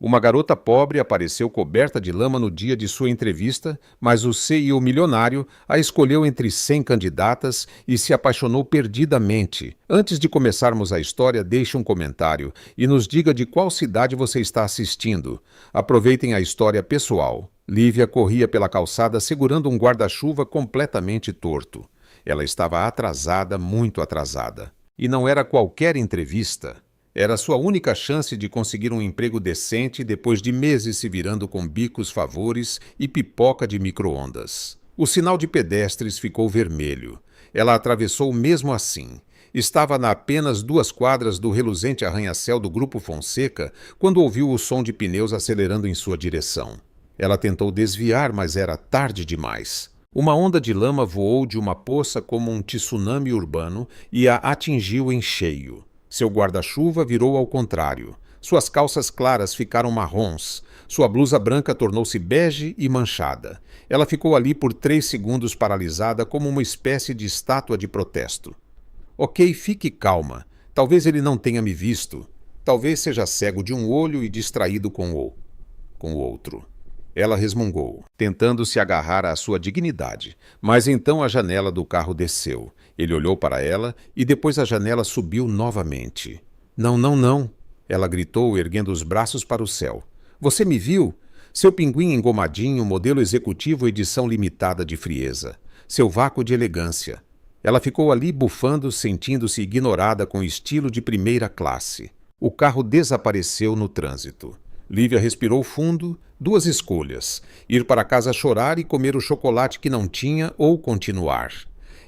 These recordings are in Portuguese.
Uma garota pobre apareceu coberta de lama no dia de sua entrevista, mas o CEO milionário a escolheu entre 100 candidatas e se apaixonou perdidamente. Antes de começarmos a história, deixe um comentário e nos diga de qual cidade você está assistindo. Aproveitem a história pessoal. Lívia corria pela calçada segurando um guarda-chuva completamente torto. Ela estava atrasada, muito atrasada. E não era qualquer entrevista. Era sua única chance de conseguir um emprego decente depois de meses se virando com bicos, favores e pipoca de micro-ondas. O sinal de pedestres ficou vermelho. Ela atravessou mesmo assim. Estava a apenas 2 quadras do reluzente arranha-céu do Grupo Fonseca quando ouviu o som de pneus acelerando em sua direção. Ela tentou desviar, mas era tarde demais. Uma onda de lama voou de uma poça como um tsunami urbano e a atingiu em cheio. Seu guarda-chuva virou ao contrário. Suas calças claras ficaram marrons. Sua blusa branca tornou-se bege e manchada. Ela ficou ali por 3 segundos paralisada como uma espécie de estátua de protesto. Ok, fique calma. Talvez ele não tenha me visto. Talvez seja cego de um olho e distraído com o outro. Ela resmungou, tentando se agarrar à sua dignidade. Mas então a janela do carro desceu. Ele olhou para ela e depois a janela subiu novamente. Não, não, não! Ela gritou, erguendo os braços para o céu. Você me viu? Seu pinguim engomadinho, modelo executivo edição limitada de frieza. Seu vácuo de elegância. Ela ficou ali bufando, sentindo-se ignorada com estilo de primeira classe. O carro desapareceu no trânsito. Lívia respirou fundo. 2 escolhas: ir para casa chorar e comer o chocolate que não tinha ou continuar.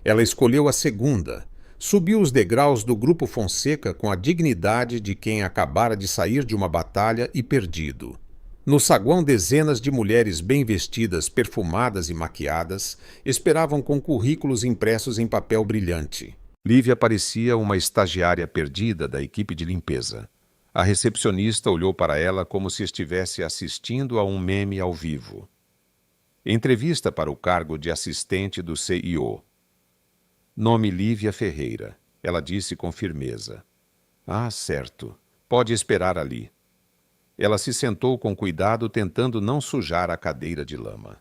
Ela escolheu a segunda. Subiu os degraus do Grupo Fonseca com a dignidade de quem acabara de sair de uma batalha e perdido. No saguão, dezenas de mulheres bem vestidas, perfumadas e maquiadas esperavam com currículos impressos em papel brilhante. Lívia parecia uma estagiária perdida da equipe de limpeza. A recepcionista olhou para ela como se estivesse assistindo a um meme ao vivo. Entrevista para o cargo de assistente do CEO. Nome Lívia Ferreira. Ela disse com firmeza. Ah, certo. Pode esperar ali. Ela se sentou com cuidado, tentando não sujar a cadeira de lama.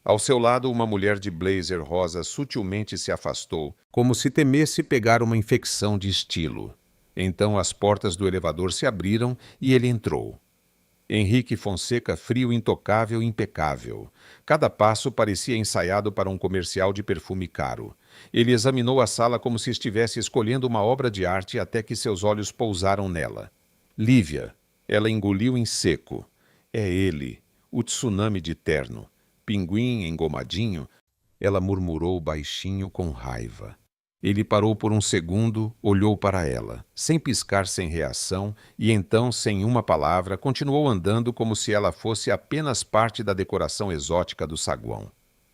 Ao seu lado, uma mulher de blazer rosa sutilmente se afastou, como se temesse pegar uma infecção de estilo. Então as portas do elevador se abriram e ele entrou. Henrique Fonseca, frio, intocável, impecável. Cada passo parecia ensaiado para um comercial de perfume caro. Ele examinou a sala como se estivesse escolhendo uma obra de arte até que seus olhos pousaram nela. Lívia. Ela engoliu em seco. É ele, o tsunami de terno. Pinguim engomadinho. Ela murmurou baixinho com raiva. Ele parou por um segundo, olhou para ela, sem piscar, sem reação, e então, sem uma palavra, continuou andando como se ela fosse apenas parte da decoração exótica do saguão.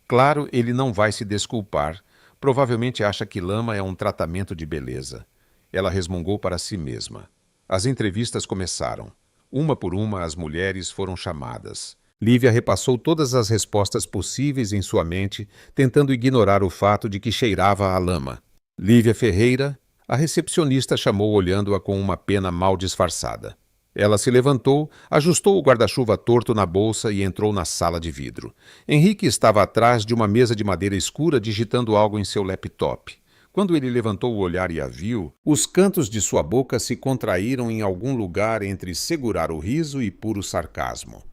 Claro, ele não vai se desculpar. Provavelmente acha que lama é um tratamento de beleza. Ela resmungou para si mesma. As entrevistas começaram. Uma por uma, as mulheres foram chamadas. Lívia repassou todas as respostas possíveis em sua mente, tentando ignorar o fato de que cheirava a lama. Lívia Ferreira, a recepcionista chamou olhando-a com uma pena mal disfarçada. Ela se levantou, ajustou o guarda-chuva torto na bolsa e entrou na sala de vidro. Henrique estava atrás de uma mesa de madeira escura digitando algo em seu laptop. Quando ele levantou o olhar e a viu, os cantos de sua boca se contraíram em algum lugar entre segurar o riso e puro sarcasmo.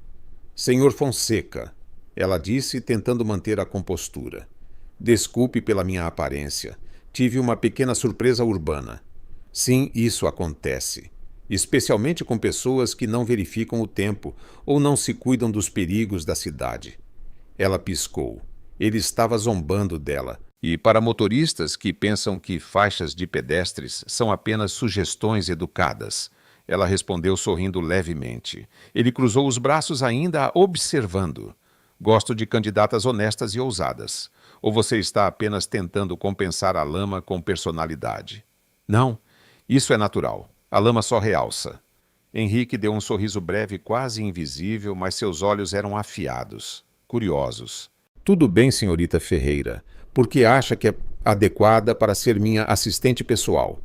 Senhor Fonseca, ela disse, tentando manter a compostura. Desculpe pela minha aparência. Tive uma pequena surpresa urbana. Sim, isso acontece. Especialmente com pessoas que não verificam o tempo ou não se cuidam dos perigos da cidade. Ela piscou. Ele estava zombando dela. E para motoristas que pensam que faixas de pedestres são apenas sugestões educadas. Ela respondeu sorrindo levemente. Ele cruzou os braços ainda a observando. Gosto de candidatas honestas e ousadas. Ou você está apenas tentando compensar a lama com personalidade? Não, isso é natural. A lama só realça. Henrique deu um sorriso breve, quase invisível, mas seus olhos eram afiados, curiosos. Tudo bem, senhorita Ferreira, porque acha que é adequada para ser minha assistente pessoal.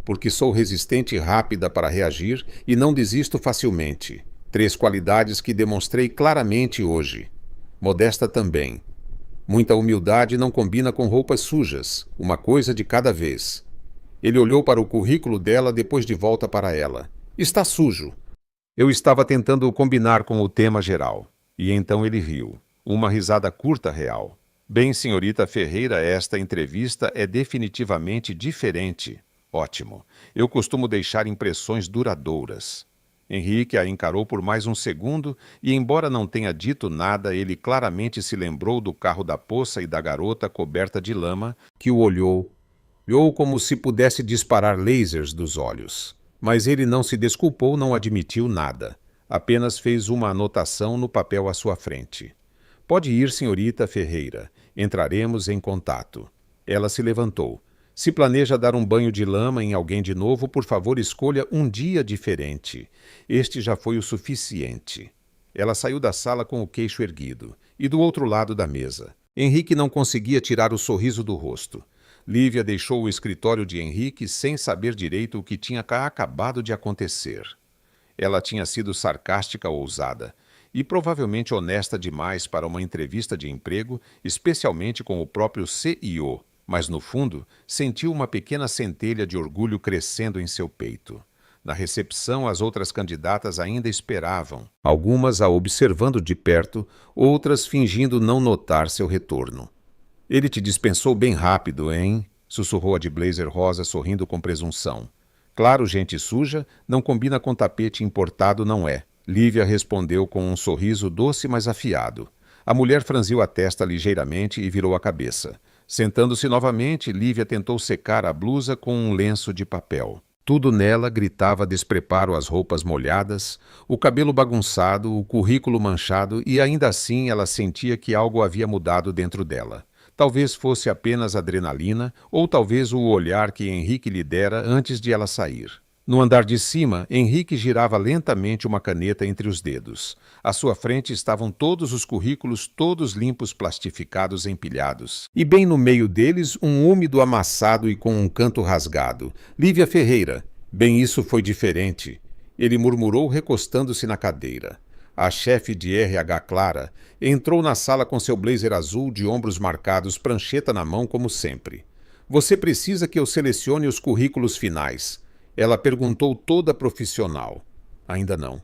Porque sou resistente e rápida para reagir e não desisto facilmente. 3 qualidades que demonstrei claramente hoje. Modesta também. Muita humildade não combina com roupas sujas, uma coisa de cada vez. Ele olhou para o currículo dela depois de volta para ela. Está sujo. Eu estava tentando combinar com o tema geral. E então ele riu. Uma risada curta real. Bem, senhorita Ferreira, esta entrevista é definitivamente diferente. Ótimo. Eu costumo deixar impressões duradouras. Henrique a encarou por mais um segundo e, embora não tenha dito nada, ele claramente se lembrou do carro da poça e da garota coberta de lama que o olhou como se pudesse disparar lasers dos olhos. Mas ele não se desculpou, não admitiu nada. Apenas fez uma anotação no papel à sua frente. Pode ir, senhorita Ferreira. Entraremos em contato. Ela se levantou. Se planeja dar um banho de lama em alguém de novo, por favor, escolha um dia diferente. Este já foi o suficiente. Ela saiu da sala com o queixo erguido. E do outro lado da mesa. Henrique não conseguia tirar o sorriso do rosto. Lívia deixou o escritório de Henrique sem saber direito o que tinha acabado de acontecer. Ela tinha sido sarcástica ou ousada, e provavelmente honesta demais para uma entrevista de emprego, especialmente com o próprio CEO, mas no fundo sentiu uma pequena centelha de orgulho crescendo em seu peito. Na recepção, as outras candidatas ainda esperavam, algumas a observando de perto, outras fingindo não notar seu retorno. Ele te dispensou bem rápido, hein? Sussurrou a de blazer rosa, sorrindo com presunção. Claro, gente suja, não combina com tapete importado, não é? Lívia respondeu com um sorriso doce, mas afiado. A mulher franziu a testa ligeiramente e virou a cabeça. Sentando-se novamente, Lívia tentou secar a blusa com um lenço de papel. Tudo nela gritava despreparo, as roupas molhadas, o cabelo bagunçado, o currículo manchado, e ainda assim ela sentia que algo havia mudado dentro dela. Talvez fosse apenas adrenalina, ou talvez o olhar que Henrique lhe dera antes de ela sair. No andar de cima, Henrique girava lentamente uma caneta entre os dedos. À sua frente estavam todos os currículos, todos limpos, plastificados, empilhados. E bem no meio deles, um úmido amassado e com um canto rasgado. Lívia Ferreira. Bem, isso foi diferente. Ele murmurou, recostando-se na cadeira. A chefe de RH Clara entrou na sala com seu blazer azul de ombros marcados, prancheta na mão como sempre. Você precisa que eu selecione os currículos finais. Ela perguntou toda profissional. Ainda não.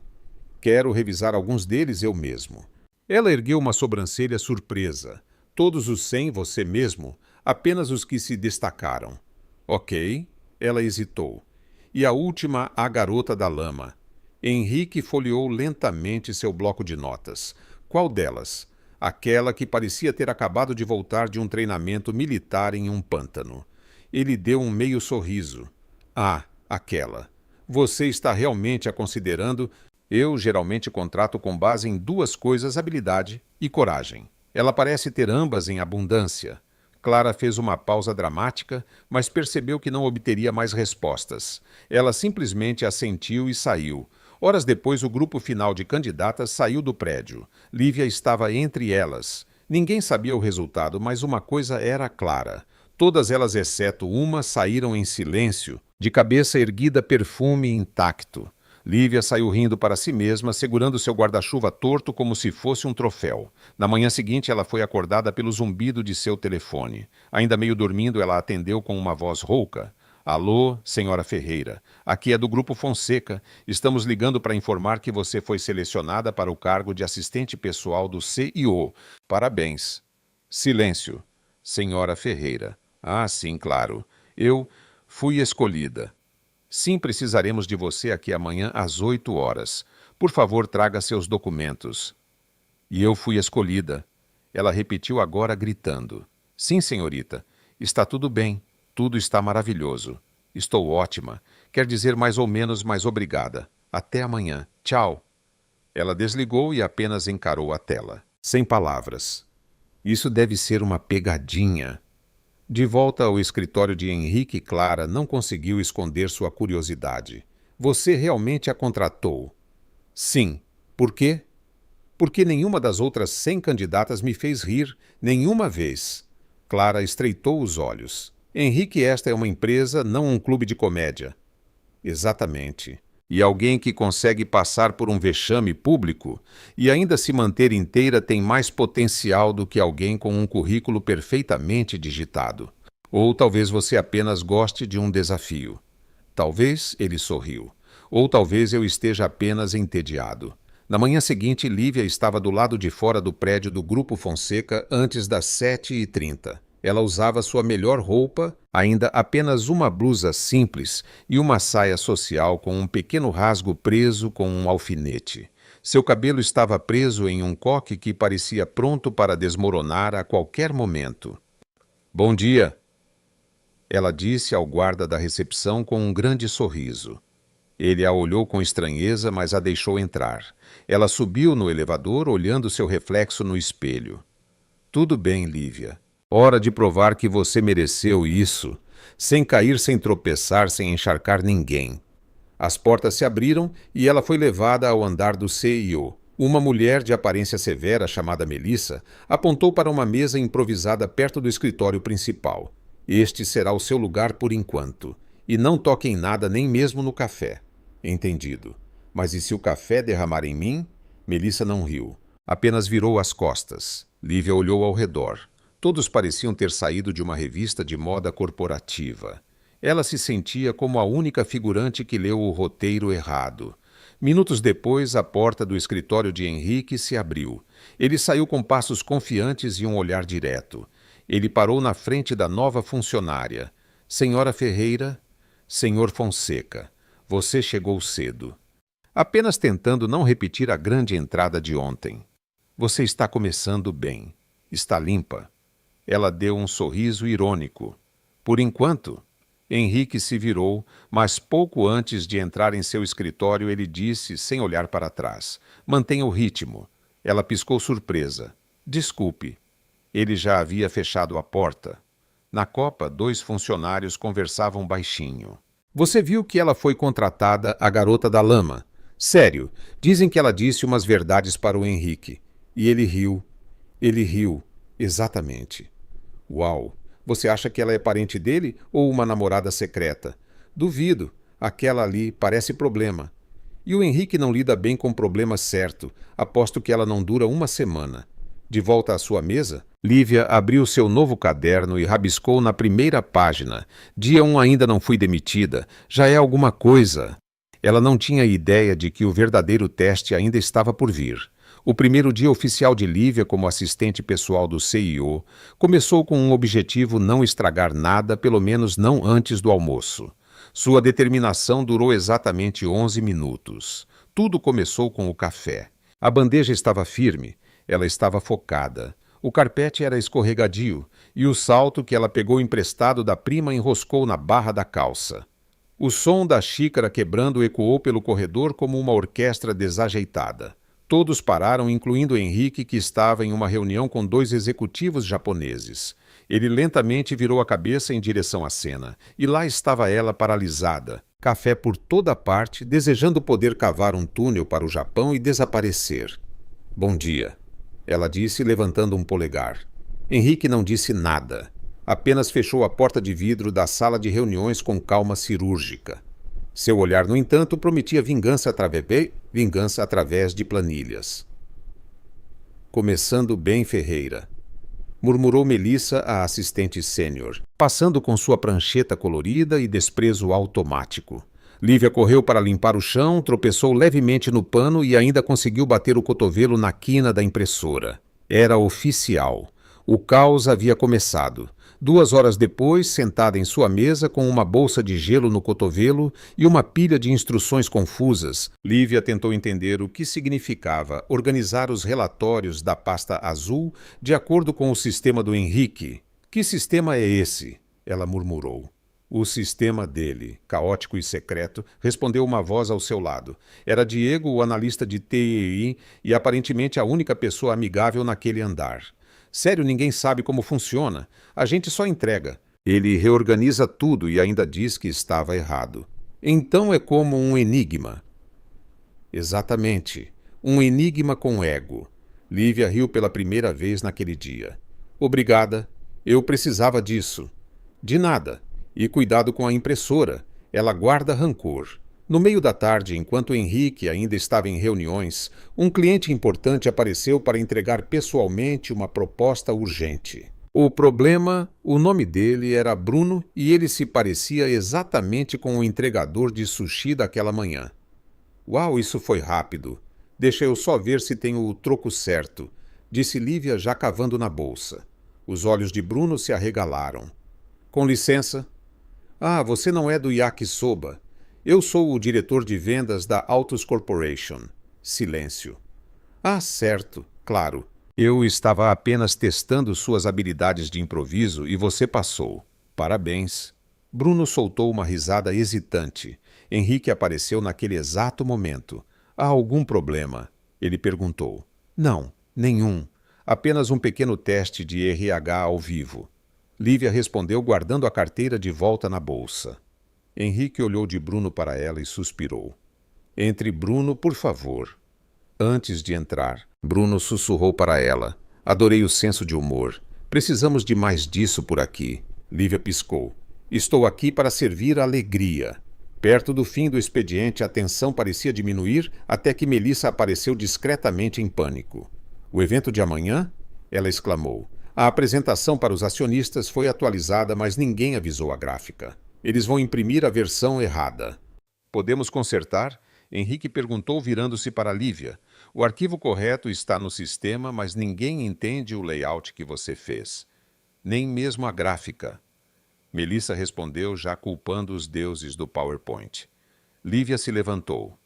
Quero revisar alguns deles eu mesmo. Ela ergueu uma sobrancelha surpresa. Todos os 100 você mesmo? Apenas os que se destacaram. Ok. Ela hesitou. E a última, a garota da lama. Henrique folheou lentamente seu bloco de notas. Qual delas? Aquela que parecia ter acabado de voltar de um treinamento militar em um pântano. Ele deu um meio sorriso. Ah, aquela. Você está realmente a considerando? Eu geralmente contrato com base em 2 coisas, habilidade e coragem. Ela parece ter ambas em abundância. Clara fez uma pausa dramática, mas percebeu que não obteria mais respostas. Ela simplesmente assentiu e saiu. Horas depois, o grupo final de candidatas saiu do prédio. Lívia estava entre elas. Ninguém sabia o resultado, mas uma coisa era clara. Todas elas, exceto uma, saíram em silêncio, de cabeça erguida, perfume intacto. Lívia saiu rindo para si mesma, segurando seu guarda-chuva torto como se fosse um troféu. Na manhã seguinte, ela foi acordada pelo zumbido de seu telefone. Ainda meio dormindo, ela atendeu com uma voz rouca. Alô, senhora Ferreira. Aqui é do Grupo Fonseca. Estamos ligando para informar que você foi selecionada para o cargo de assistente pessoal do CEO. Parabéns. Silêncio. Senhora Ferreira. Ah, sim, claro. Eu fui escolhida. Sim, precisaremos de você aqui amanhã às 8 horas. Por favor, traga seus documentos. E eu fui escolhida. Ela repetiu agora gritando. Sim, senhorita. Está tudo bem. Tudo está maravilhoso. Estou ótima. Quer dizer mais ou menos, mas obrigada. Até amanhã. Tchau. Ela desligou e apenas encarou a tela. Sem palavras. Isso deve ser uma pegadinha. De volta ao escritório de Henrique, Clara não conseguiu esconder sua curiosidade. Você realmente a contratou? Sim. Por quê? Porque nenhuma das outras 100 candidatas me fez rir, nenhuma vez. Clara estreitou os olhos. Henrique, esta é uma empresa, não um clube de comédia. Exatamente. E alguém que consegue passar por um vexame público e ainda se manter inteira tem mais potencial do que alguém com um currículo perfeitamente digitado. Ou talvez você apenas goste de um desafio. Talvez ele sorriu. Ou talvez eu esteja apenas entediado. Na manhã seguinte, Lívia estava do lado de fora do prédio do Grupo Fonseca antes das 7h30. Ela usava sua melhor roupa, ainda apenas uma blusa simples e uma saia social com um pequeno rasgo preso com um alfinete. Seu cabelo estava preso em um coque que parecia pronto para desmoronar a qualquer momento. "Bom dia", ela disse ao guarda da recepção com um grande sorriso. Ele a olhou com estranheza, mas a deixou entrar. Ela subiu no elevador, olhando seu reflexo no espelho. "Tudo bem, Lívia. Hora de provar que você mereceu isso, sem cair, sem tropeçar, sem encharcar ninguém." As portas se abriram e ela foi levada ao andar do CEO. Uma mulher de aparência severa, chamada Melissa, apontou para uma mesa improvisada perto do escritório principal. "Este será o seu lugar por enquanto. E não toque em nada, nem mesmo no café." "Entendido. Mas e se o café derramar em mim?" Melissa não riu. Apenas virou as costas. Lívia olhou ao redor. Todos pareciam ter saído de uma revista de moda corporativa. Ela se sentia como a única figurante que leu o roteiro errado. Minutos depois, a porta do escritório de Henrique se abriu. Ele saiu com passos confiantes e um olhar direto. Ele parou na frente da nova funcionária. "Senhora Ferreira, senhor Fonseca, você chegou cedo." Apenas tentando não repetir a grande entrada de ontem. "Você está começando bem. Está limpa." Ela deu um sorriso irônico. "Por enquanto." Henrique se virou, mas pouco antes de entrar em seu escritório ele disse, sem olhar para trás: "Mantenha o ritmo." Ela piscou surpresa. "Desculpe." Ele já havia fechado a porta. Na copa, 2 funcionários conversavam baixinho. "Você viu que ela foi contratada, a garota da lama?" "Sério, dizem que ela disse umas verdades para o Henrique." E ele riu. Ele riu. Exatamente. "Uau! Você acha que ela é parente dele ou uma namorada secreta?" "Duvido. Aquela ali parece problema." "E o Henrique não lida bem com problema certo. Aposto que ela não dura uma semana." De volta à sua mesa, Lívia abriu seu novo caderno e rabiscou na primeira página. "Dia 1 ainda não fui demitida. Já é alguma coisa." Ela não tinha ideia de que o verdadeiro teste ainda estava por vir. O primeiro dia oficial de Lívia como assistente pessoal do CEO começou com um objetivo: não estragar nada, pelo menos não antes do almoço. Sua determinação durou exatamente 11 minutos. Tudo começou com o café. A bandeja estava firme, ela estava focada. O carpete era escorregadio e o salto que ela pegou emprestado da prima enroscou na barra da calça. O som da xícara quebrando ecoou pelo corredor como uma orquestra desajeitada. Todos pararam, incluindo Henrique, que estava em uma reunião com 2 executivos japoneses. Ele lentamente virou a cabeça em direção à cena, e lá estava ela paralisada. Café por toda parte, desejando poder cavar um túnel para o Japão e desaparecer. "Bom dia", ela disse, levantando um polegar. Henrique não disse nada. Apenas fechou a porta de vidro da sala de reuniões com calma cirúrgica. Seu olhar, no entanto, prometia vingança através de planilhas. "Começando bem, Ferreira", murmurou Melissa, a assistente sênior, passando com sua prancheta colorida e desprezo automático. Lívia correu para limpar o chão, tropeçou levemente no pano e ainda conseguiu bater o cotovelo na quina da impressora. Era oficial. O caos havia começado. 2 horas depois, sentada em sua mesa com uma bolsa de gelo no cotovelo e uma pilha de instruções confusas, Lívia tentou entender o que significava organizar os relatórios da pasta azul de acordo com o sistema do Henrique. "Que sistema é esse?" ela murmurou. "O sistema dele, caótico e secreto", respondeu uma voz ao seu lado. Era Diego, o analista de TI e aparentemente a única pessoa amigável naquele andar. "Sério, ninguém sabe como funciona. A gente só entrega. Ele reorganiza tudo e ainda diz que estava errado. Então é como um enigma." "Exatamente. Um enigma com ego." Lívia riu pela primeira vez naquele dia. "Obrigada. Eu precisava disso." "De nada. E cuidado com a impressora. Ela guarda rancor." No meio da tarde, enquanto Henrique ainda estava em reuniões, um cliente importante apareceu para entregar pessoalmente uma proposta urgente. O problema, o nome dele era Bruno e ele se parecia exatamente com o entregador de sushi daquela manhã. Uau, isso foi rápido. Deixa eu só ver se tenho o troco certo, disse Lívia já cavando na bolsa. Os olhos de Bruno se arregalaram. Com licença. Ah, você não é do Yakisoba. Eu sou o diretor de vendas da Autos Corporation. Silêncio. Ah, certo, claro. Eu estava apenas testando suas habilidades de improviso e você passou. Parabéns. Bruno soltou uma risada hesitante. Henrique apareceu naquele exato momento. Há algum problema? Ele perguntou. Não, nenhum. Apenas um pequeno teste de RH ao vivo. Lívia respondeu guardando a carteira de volta na bolsa. Henrique olhou de Bruno para ela e suspirou. Entre Bruno, por favor. Antes de entrar, Bruno sussurrou para ela. Adorei o senso de humor. Precisamos de mais disso por aqui. Lívia piscou. Estou aqui para servir a alegria. Perto do fim do expediente, a tensão parecia diminuir até que Melissa apareceu discretamente em pânico. O evento de amanhã? Ela exclamou. A apresentação para os acionistas foi atualizada, mas ninguém avisou a gráfica. Eles vão imprimir a versão errada. Podemos consertar? Henrique perguntou virando-se para Lívia. O arquivo correto está no sistema, mas ninguém entende o layout que você fez. Nem mesmo a gráfica. Melissa respondeu, já culpando os deuses do PowerPoint. Lívia se levantou.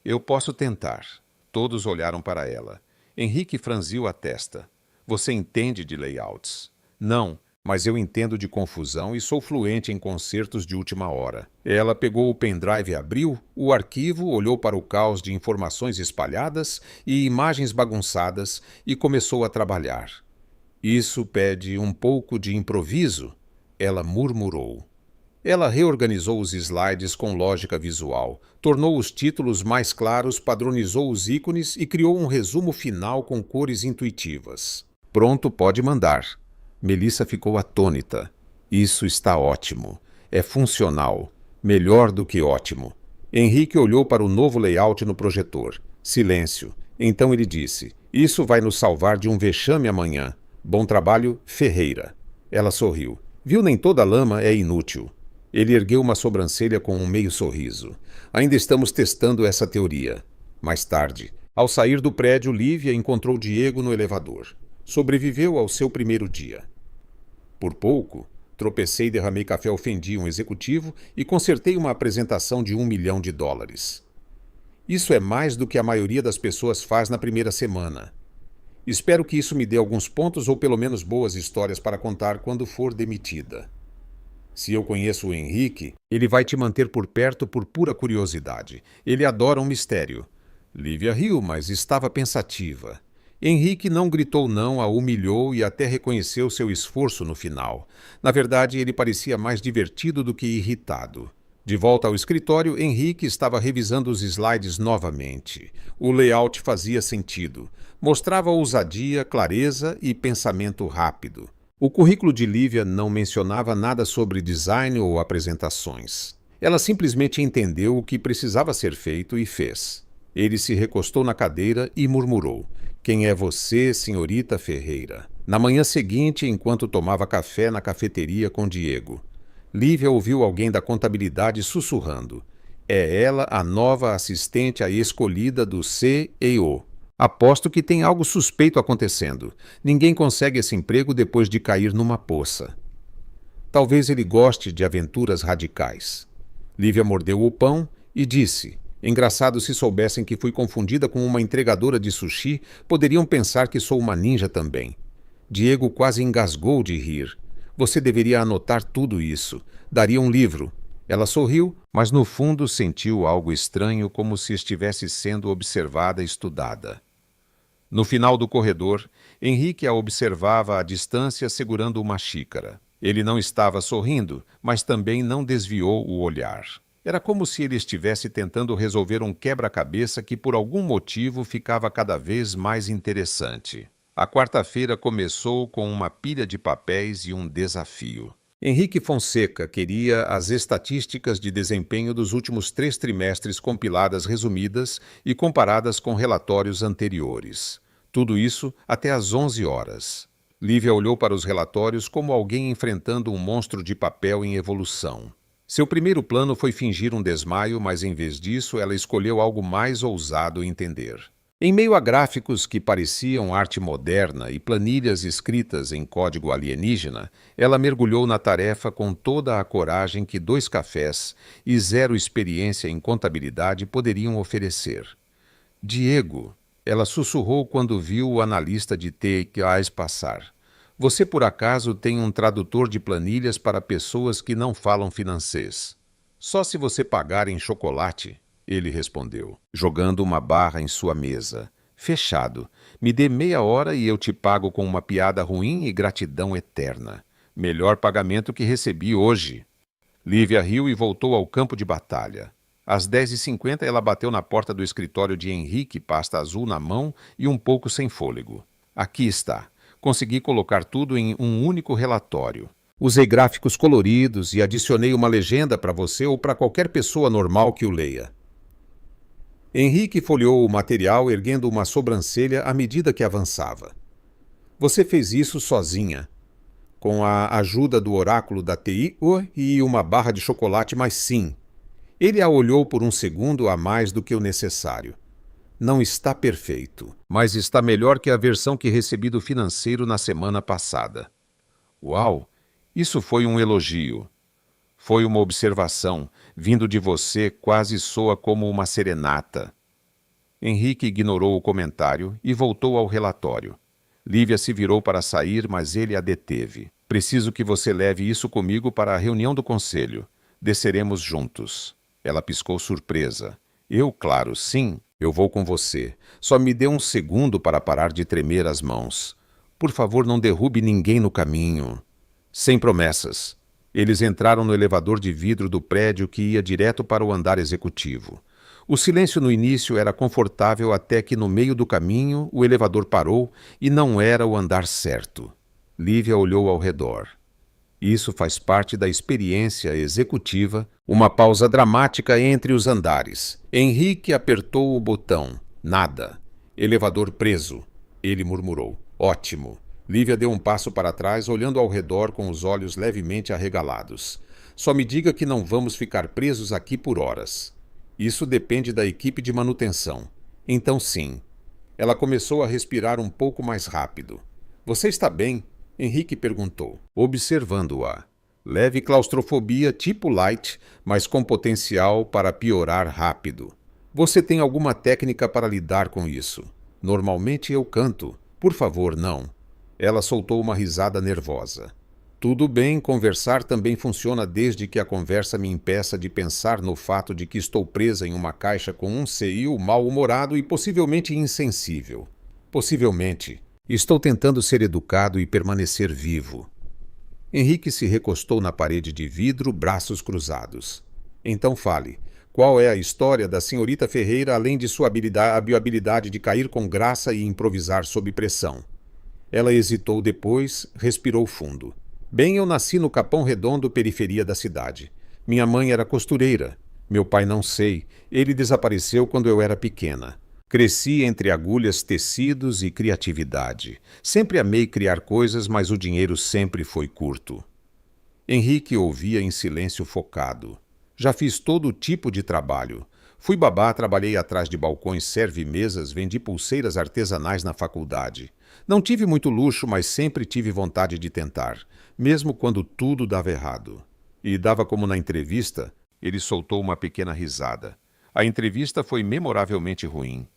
Eu posso tentar. Todos olharam para ela. Henrique franziu a testa. Você entende de layouts? Não, mas eu entendo de confusão e sou fluente em concertos de última hora. Ela pegou o pendrive e abriu o arquivo, olhou para o caos de informações espalhadas e imagens bagunçadas e começou a trabalhar. Isso pede um pouco de improviso, ela murmurou. Ela reorganizou os slides com lógica visual, tornou os títulos mais claros, padronizou os ícones e criou um resumo final com cores intuitivas. Pronto, pode mandar. Melissa ficou atônita. Isso está ótimo. É funcional. Melhor do que ótimo. Henrique olhou para o novo layout no projetor. Silêncio. Então ele disse, isso vai nos salvar de um vexame amanhã. Bom trabalho, Ferreira. Ela sorriu. Viu, nem toda lama é inútil. Ele ergueu uma sobrancelha com um meio sorriso. Ainda estamos testando essa teoria. Mais tarde, ao sair do prédio, Lívia encontrou Diego no elevador. Sobreviveu ao seu primeiro dia. Por pouco, tropecei e derramei café, ofendi um executivo e consertei uma apresentação de $1 milhão. Isso é mais do que a maioria das pessoas faz na primeira semana. Espero que isso me dê alguns pontos ou pelo menos boas histórias para contar quando for demitida. Se eu conheço o Henrique, ele vai te manter por perto por pura curiosidade. Ele adora um mistério. Lívia riu, mas estava pensativa. Henrique não gritou não, a humilhou e até reconheceu seu esforço no final. Na verdade, ele parecia mais divertido do que irritado. De volta ao escritório, Henrique estava revisando os slides novamente. O layout fazia sentido. Mostrava ousadia, clareza e pensamento rápido. O currículo de Lívia não mencionava nada sobre design ou apresentações. Ela simplesmente entendeu o que precisava ser feito e fez. Ele se recostou na cadeira e murmurou. Quem é você, senhorita Ferreira? Na manhã seguinte, enquanto tomava café na cafeteria com Diego, Lívia ouviu alguém da contabilidade sussurrando. É ela a nova assistente a escolhida do CEO. Aposto que tem algo suspeito acontecendo. Ninguém consegue esse emprego depois de cair numa poça. Talvez ele goste de aventuras radicais. Lívia mordeu o pão e disse... Engraçado, se soubessem que fui confundida com uma entregadora de sushi, poderiam pensar que sou uma ninja também. Diego quase engasgou de rir. Você deveria anotar tudo isso. Daria um livro. Ela sorriu, mas no fundo sentiu algo estranho, como se estivesse sendo observada e estudada. No final do corredor, Henrique a observava à distância segurando uma xícara. Ele não estava sorrindo, mas também não desviou o olhar. Era como se ele estivesse tentando resolver um quebra-cabeça que por algum motivo ficava cada vez mais interessante. A quarta-feira começou com uma pilha de papéis e um desafio. Henrique Fonseca queria as estatísticas de desempenho dos últimos 3 trimestres compiladas resumidas e comparadas com relatórios anteriores. Tudo isso até às 11 horas. Lívia olhou para os relatórios como alguém enfrentando um monstro de papel em evolução. Seu primeiro plano foi fingir um desmaio, mas em vez disso, ela escolheu algo mais ousado entender. Em meio a gráficos que pareciam arte moderna e planilhas escritas em código alienígena, ela mergulhou na tarefa com toda a coragem que 2 cafés e 0 experiência em contabilidade poderiam oferecer. Diego, ela sussurrou quando viu o analista de TIs passar. Você por acaso tem um tradutor de planilhas para pessoas que não falam francês? Só se você pagar em chocolate. Ele respondeu, jogando uma barra em sua mesa. Fechado. Me dê meia hora e eu te pago com uma piada ruim e gratidão eterna. Melhor pagamento que recebi hoje. Lívia riu e voltou ao campo de batalha. Às 10h50 ela bateu na porta do escritório de Henrique, pasta azul na mão e um pouco sem fôlego. Aqui está. Consegui colocar tudo em um único relatório. Usei gráficos coloridos e adicionei uma legenda para você ou para qualquer pessoa normal que o leia. Henrique folheou o material, erguendo uma sobrancelha à medida que avançava. Você fez isso sozinha, com a ajuda do oráculo da TI e uma barra de chocolate, mas sim. Ele a olhou por um segundo a mais do que o necessário. Não está perfeito, mas está melhor que a versão que recebi do financeiro na semana passada. Uau! Isso foi um elogio. Foi uma observação. Vindo de você, quase soa como uma serenata. Henrique ignorou o comentário e voltou ao relatório. Lívia se virou para sair, mas ele a deteve. Preciso que você leve isso comigo para a reunião do conselho. Desceremos juntos. Ela piscou surpresa. Eu, claro, sim, eu vou com você. Só me dê um segundo para parar de tremer as mãos. Por favor, não derrube ninguém no caminho. Sem promessas. Eles entraram no elevador de vidro do prédio que ia direto para o andar executivo. O silêncio no início era confortável até que no meio do caminho o elevador parou e não era o andar certo. Lívia olhou ao redor. Isso faz parte da experiência executiva, uma pausa dramática entre os andares. Henrique apertou o botão. Nada. Elevador preso. Ele murmurou. Ótimo. Lívia deu um passo para trás, olhando ao redor com os olhos levemente arregalados. Só me diga que não vamos ficar presos aqui por horas. Isso depende da equipe de manutenção. Então sim. Ela começou a respirar um pouco mais rápido. Você está bem? Henrique perguntou, observando-a. Leve claustrofobia tipo light, mas com potencial para piorar rápido. Você tem alguma técnica para lidar com isso? Normalmente eu canto. Por favor, não. Ela soltou uma risada nervosa. Tudo bem, conversar também funciona desde que a conversa me impeça de pensar no fato de que estou presa em uma caixa com um CEO mal-humorado e possivelmente insensível. Possivelmente. Estou tentando ser educado e permanecer vivo. Henrique se recostou na parede de vidro, braços cruzados. Então fale. Qual é a história da senhorita Ferreira além de sua habilidade de cair com graça e improvisar sob pressão? Ela hesitou depois, respirou fundo. Bem, eu nasci no Capão Redondo, periferia da cidade. Minha mãe era costureira. Meu pai não sei. Ele desapareceu quando eu era pequena. Cresci entre agulhas, tecidos e criatividade. Sempre amei criar coisas, mas o dinheiro sempre foi curto. Henrique ouvia em silêncio focado. Já fiz todo tipo de trabalho. Fui babá, trabalhei atrás de balcões, serve-mesas, vendi pulseiras artesanais na faculdade. Não tive muito luxo, mas sempre tive vontade de tentar, mesmo quando tudo dava errado. E dava como na entrevista, ele soltou uma pequena risada. A entrevista foi memoravelmente ruim.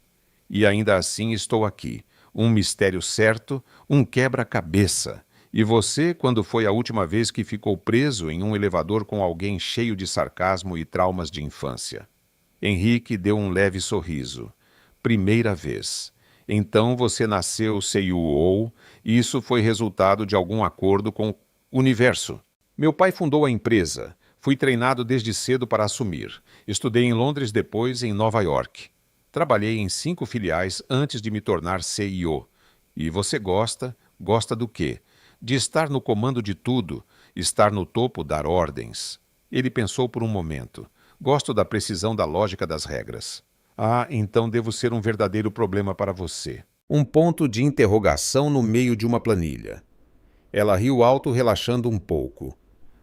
E ainda assim estou aqui. Um mistério certo, um quebra-cabeça. E você, quando foi a última vez que ficou preso em um elevador com alguém cheio de sarcasmo e traumas de infância? Henrique deu um leve sorriso. Primeira vez. Então você nasceu CEO, e isso foi resultado de algum acordo com o universo. Meu pai fundou a empresa. Fui treinado desde cedo para assumir. Estudei em Londres, depois em Nova York. Trabalhei em 5 filiais antes de me tornar CEO. E você gosta? Gosta do quê? De estar no comando de tudo. Estar no topo, dar ordens. Ele pensou por um momento. Gosto da precisão da lógica das regras. Ah, então devo ser um verdadeiro problema para você. Um ponto de interrogação no meio de uma planilha. Ela riu alto, relaxando um pouco.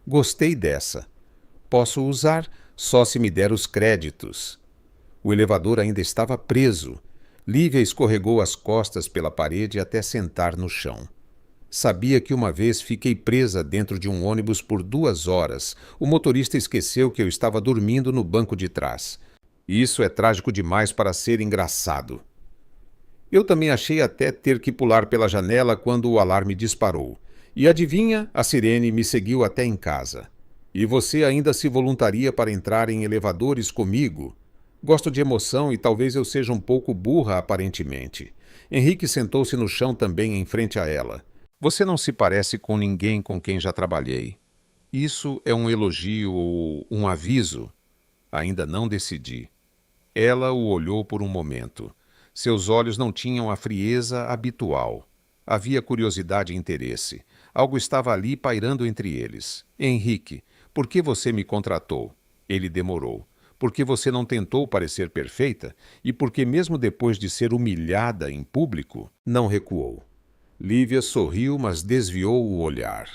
Gostei dessa. Posso usar só se me der os créditos. O elevador ainda estava preso. Lívia escorregou as costas pela parede até sentar no chão. Sabia que uma vez fiquei presa dentro de um ônibus por 2 horas. O motorista esqueceu que eu estava dormindo no banco de trás. Isso é trágico demais para ser engraçado. Eu também achei até ter que pular pela janela quando o alarme disparou. E adivinha, a sirene me seguiu até em casa. E você ainda se voluntaria para entrar em elevadores comigo? Gosto de emoção e talvez eu seja um pouco burra aparentemente. Henrique sentou-se no chão também em frente a ela. Você não se parece com ninguém com quem já trabalhei. Isso é um elogio ou um aviso? Ainda não decidi. Ela o olhou por um momento. Seus olhos não tinham a frieza habitual. Havia curiosidade e interesse. Algo estava ali pairando entre eles. Henrique, por que você me contratou? Ele demorou. Porque você não tentou parecer perfeita e porque, mesmo depois de ser humilhada em público, não recuou. Lívia sorriu, mas desviou o olhar.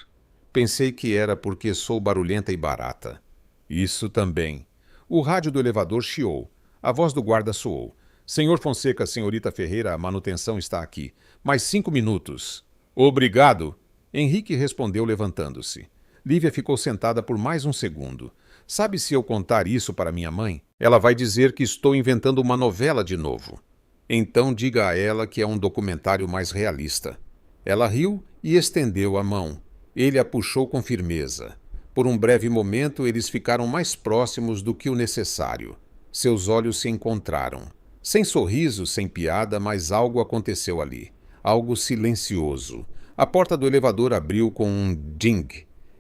Pensei que era porque sou barulhenta e barata. Isso também. O rádio do elevador chiou. A voz do guarda soou. Senhor Fonseca, senhorita Ferreira, a manutenção está aqui. Mais 5 minutos. Obrigado. Henrique respondeu levantando-se. Lívia ficou sentada por mais um segundo. Sabe, se eu contar isso para minha mãe, ela vai dizer que estou inventando uma novela de novo. Então diga a ela que é um documentário mais realista. Ela riu e estendeu a mão. Ele a puxou com firmeza. Por um breve momento, eles ficaram mais próximos do que o necessário. Seus olhos se encontraram. Sem sorriso, sem piada, mas algo aconteceu ali. Algo silencioso. A porta do elevador abriu com um ding.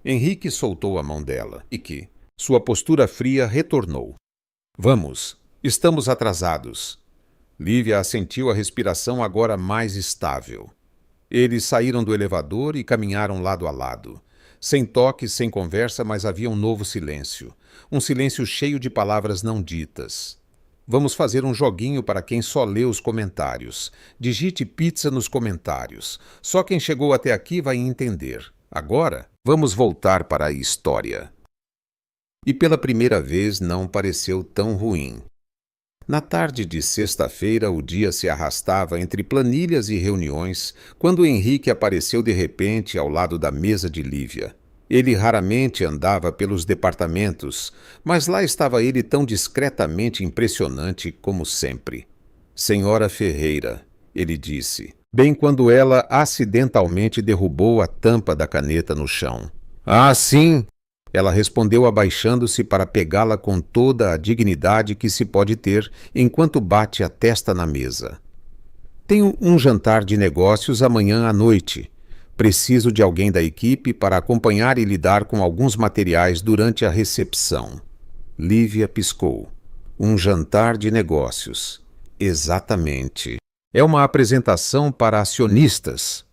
Henrique soltou a mão dela. E que sua postura fria retornou. Vamos, estamos atrasados. Lívia assentiu, a respiração agora mais estável. Eles saíram do elevador e caminharam lado a lado. Sem toque, sem conversa, mas havia um novo silêncio. Um silêncio cheio de palavras não ditas. Vamos fazer um joguinho para quem só lê os comentários. Digite pizza nos comentários. Só quem chegou até aqui vai entender. Agora, vamos voltar para a história. E pela primeira vez não pareceu tão ruim. Na tarde de sexta-feira, o dia se arrastava entre planilhas e reuniões, quando Henrique apareceu de repente ao lado da mesa de Lívia. Ele raramente andava pelos departamentos, mas lá estava ele tão discretamente impressionante como sempre. Senhora Ferreira, ele disse, bem quando ela acidentalmente derrubou a tampa da caneta no chão. Ah, sim! Ela respondeu abaixando-se para pegá-la com toda a dignidade que se pode ter enquanto bate a testa na mesa. Tenho um jantar de negócios amanhã à noite. Preciso de alguém da equipe para acompanhar e lidar com alguns materiais durante a recepção. Lívia piscou. Um jantar de negócios. Exatamente. É uma apresentação para acionistas.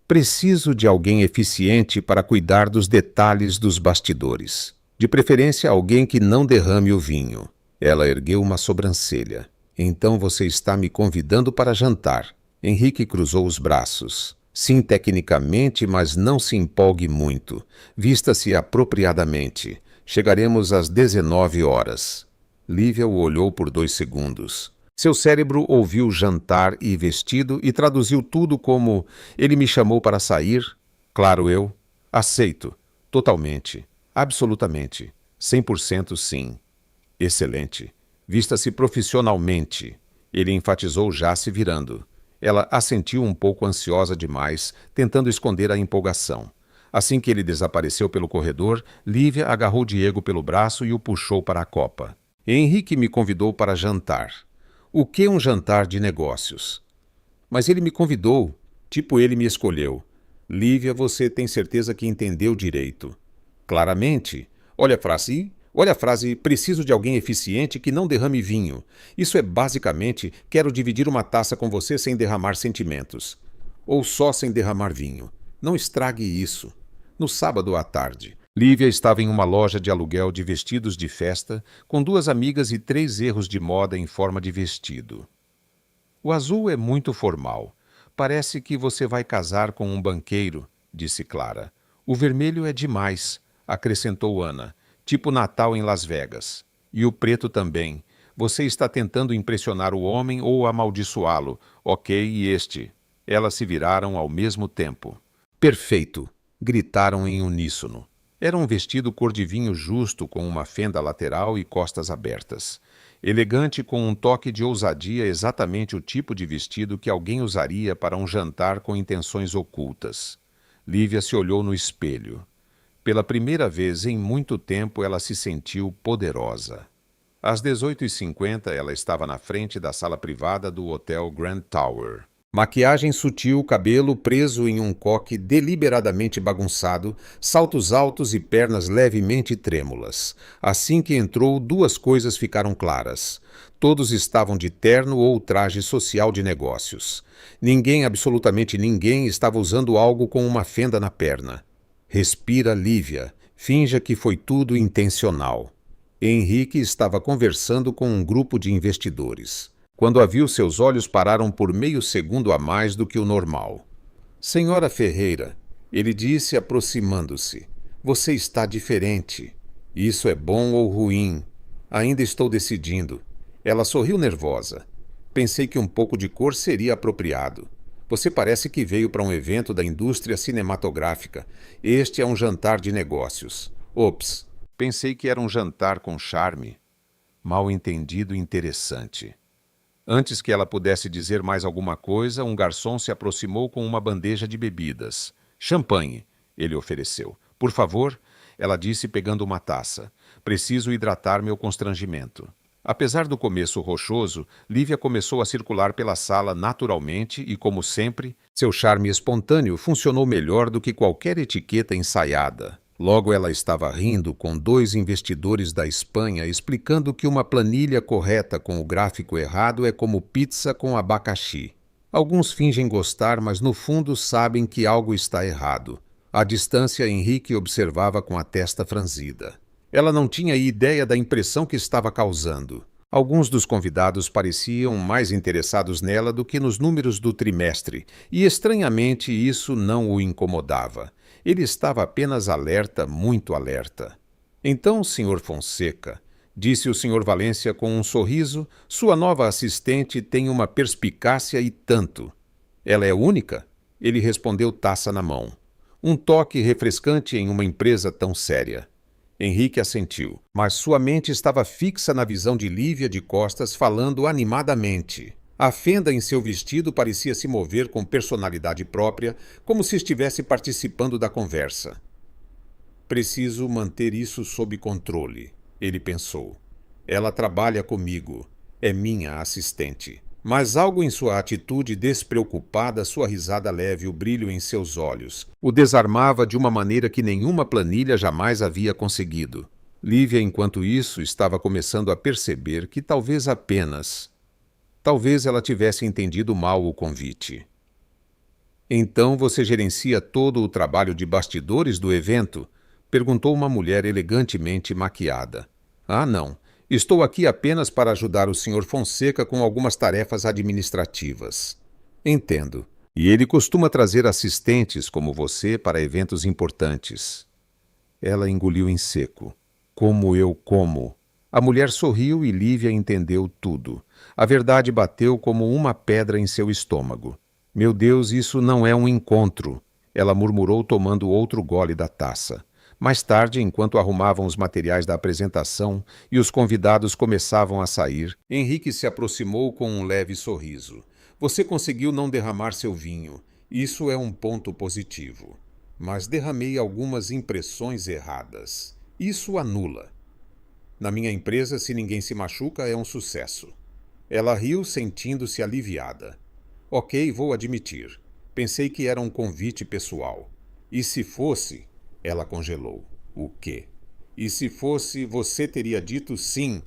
Preciso de alguém eficiente para cuidar dos detalhes dos bastidores. De preferência, alguém que não derrame o vinho. Ela ergueu uma sobrancelha. Então você está me convidando para jantar. Henrique cruzou os braços. Sim, tecnicamente, mas não se empolgue muito. Vista-se apropriadamente. Chegaremos às 19 horas. Lívia o olhou por 2 segundos. Seu cérebro ouviu jantar e vestido e traduziu tudo como: ele me chamou para sair? Claro, eu. Aceito. Totalmente. Absolutamente. 100% sim. Excelente. Vista-se profissionalmente. Ele enfatizou já se virando. Ela assentiu um pouco ansiosa demais, tentando esconder a empolgação. Assim que ele desapareceu pelo corredor, Lívia agarrou Diego pelo braço e o puxou para a copa. Henrique me convidou para jantar. O que um jantar de negócios? Mas ele me convidou, tipo ele me escolheu. Lívia, você tem certeza que entendeu direito? Claramente. Olha a frase, preciso de alguém eficiente que não derrame vinho. Isso é basicamente, quero dividir uma taça com você sem derramar sentimentos. Ou só sem derramar vinho. Não estrague isso. no sábado à tarde. Lívia estava em uma loja de aluguel de vestidos de festa, com 2 amigas e 3 erros de moda em forma de vestido. O azul é muito formal. Parece que você vai casar com um banqueiro, disse Clara. O vermelho é demais, acrescentou Ana, tipo Natal em Las Vegas. E o preto também. Você está tentando impressionar o homem ou amaldiçoá-lo, ok, e este. Elas se viraram ao mesmo tempo. Perfeito! Gritaram em uníssono. Era um vestido cor de vinho justo, com uma fenda lateral e costas abertas. Elegante, com um toque de ousadia, exatamente o tipo de vestido que alguém usaria para um jantar com intenções ocultas. Lívia se olhou no espelho. Pela primeira vez em muito tempo, ela se sentiu poderosa. Às 18h50, ela estava na frente da sala privada do Hotel Grand Tower. Maquiagem sutil, cabelo preso em um coque deliberadamente bagunçado, saltos altos e pernas levemente trêmulas. Assim que entrou, 2 coisas ficaram claras. Todos estavam de terno ou traje social de negócios. Ninguém, absolutamente ninguém, estava usando algo com uma fenda na perna. Respira, Lívia. Finja que foi tudo intencional. Henrique estava conversando com um grupo de investidores. Quando a viu, seus olhos pararam por meio segundo a mais do que o normal. Senhora Ferreira, ele disse aproximando-se, você está diferente. Isso é bom ou ruim? Ainda estou decidindo. Ela sorriu nervosa. Pensei que um pouco de cor seria apropriado. Você parece que veio para um evento da indústria cinematográfica. Este é um jantar de negócios. Ops, pensei que era um jantar com charme. Mal entendido e interessante. Antes que ela pudesse dizer mais alguma coisa, um garçom se aproximou com uma bandeja de bebidas. Champanhe, ele ofereceu. Por favor, ela disse pegando uma taça. Preciso hidratar meu constrangimento. Apesar do começo rochoso, Lívia começou a circular pela sala naturalmente e, como sempre, seu charme espontâneo funcionou melhor do que qualquer etiqueta ensaiada. Logo ela estava rindo com 2 investidores da Espanha explicando que uma planilha correta com o gráfico errado é como pizza com abacaxi. Alguns fingem gostar, mas no fundo sabem que algo está errado. À distância, Henrique observava com a testa franzida. Ela não tinha ideia da impressão que estava causando. Alguns dos convidados pareciam mais interessados nela do que nos números do trimestre, e estranhamente isso não o incomodava. Ele estava apenas alerta, muito alerta. Então, Sr. Fonseca, disse o Sr. Valência com um sorriso, sua nova assistente tem uma perspicácia e tanto. Ela é única? Ele respondeu, taça na mão. Um toque refrescante em uma empresa tão séria. Henrique assentiu, mas sua mente estava fixa na visão de Lívia de costas falando animadamente. A fenda em seu vestido parecia se mover com personalidade própria, como se estivesse participando da conversa. Preciso manter isso sob controle, ele pensou. Ela trabalha comigo, é minha assistente. Mas algo em sua atitude despreocupada, sua risada leve, o brilho em seus olhos, o desarmava de uma maneira que nenhuma planilha jamais havia conseguido. Lívia, enquanto isso, estava começando a perceber que talvez ela tivesse entendido mal o convite. Então você gerencia todo o trabalho de bastidores do evento? Perguntou uma mulher elegantemente maquiada. Ah, não. Estou aqui apenas para ajudar o Sr. Fonseca com algumas tarefas administrativas. Entendo. E ele costuma trazer assistentes como você para eventos importantes. Ela engoliu em seco. Como eu como? A mulher sorriu e Lívia entendeu tudo. A verdade bateu como uma pedra em seu estômago. Meu Deus, isso não é um encontro. Ela murmurou tomando outro gole da taça. Mais tarde, enquanto arrumavam os materiais da apresentação e os convidados começavam a sair, Henrique se aproximou com um leve sorriso. Você conseguiu não derramar seu vinho. Isso é um ponto positivo. Mas derramei algumas impressões erradas. Isso anula. Na minha empresa, se ninguém se machuca, é um sucesso. Ela riu, sentindo-se aliviada. Ok, vou admitir. Pensei que era um convite pessoal. E se fosse... Ela congelou. O quê? E se fosse, você teria dito sim?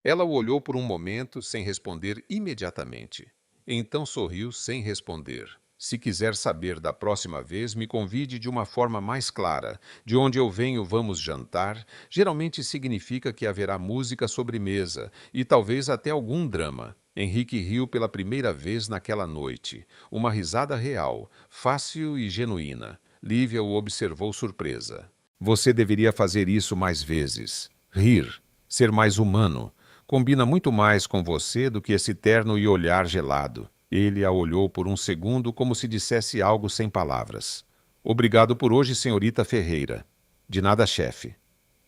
Ela o olhou por um momento sem responder imediatamente. Então sorriu sem responder. Se quiser saber da próxima vez, me convide de uma forma mais clara. De onde eu venho, vamos jantar. Geralmente significa que haverá música sobremesa e talvez até algum drama. Henrique riu pela primeira vez naquela noite. Uma risada real, fácil e genuína. Lívia o observou surpresa. Você deveria fazer isso mais vezes. Rir, ser mais humano. Combina muito mais com você do que esse terno e olhar gelado. Ele a olhou por um segundo como se dissesse algo sem palavras. Obrigado por hoje, senhorita Ferreira. De nada, chefe.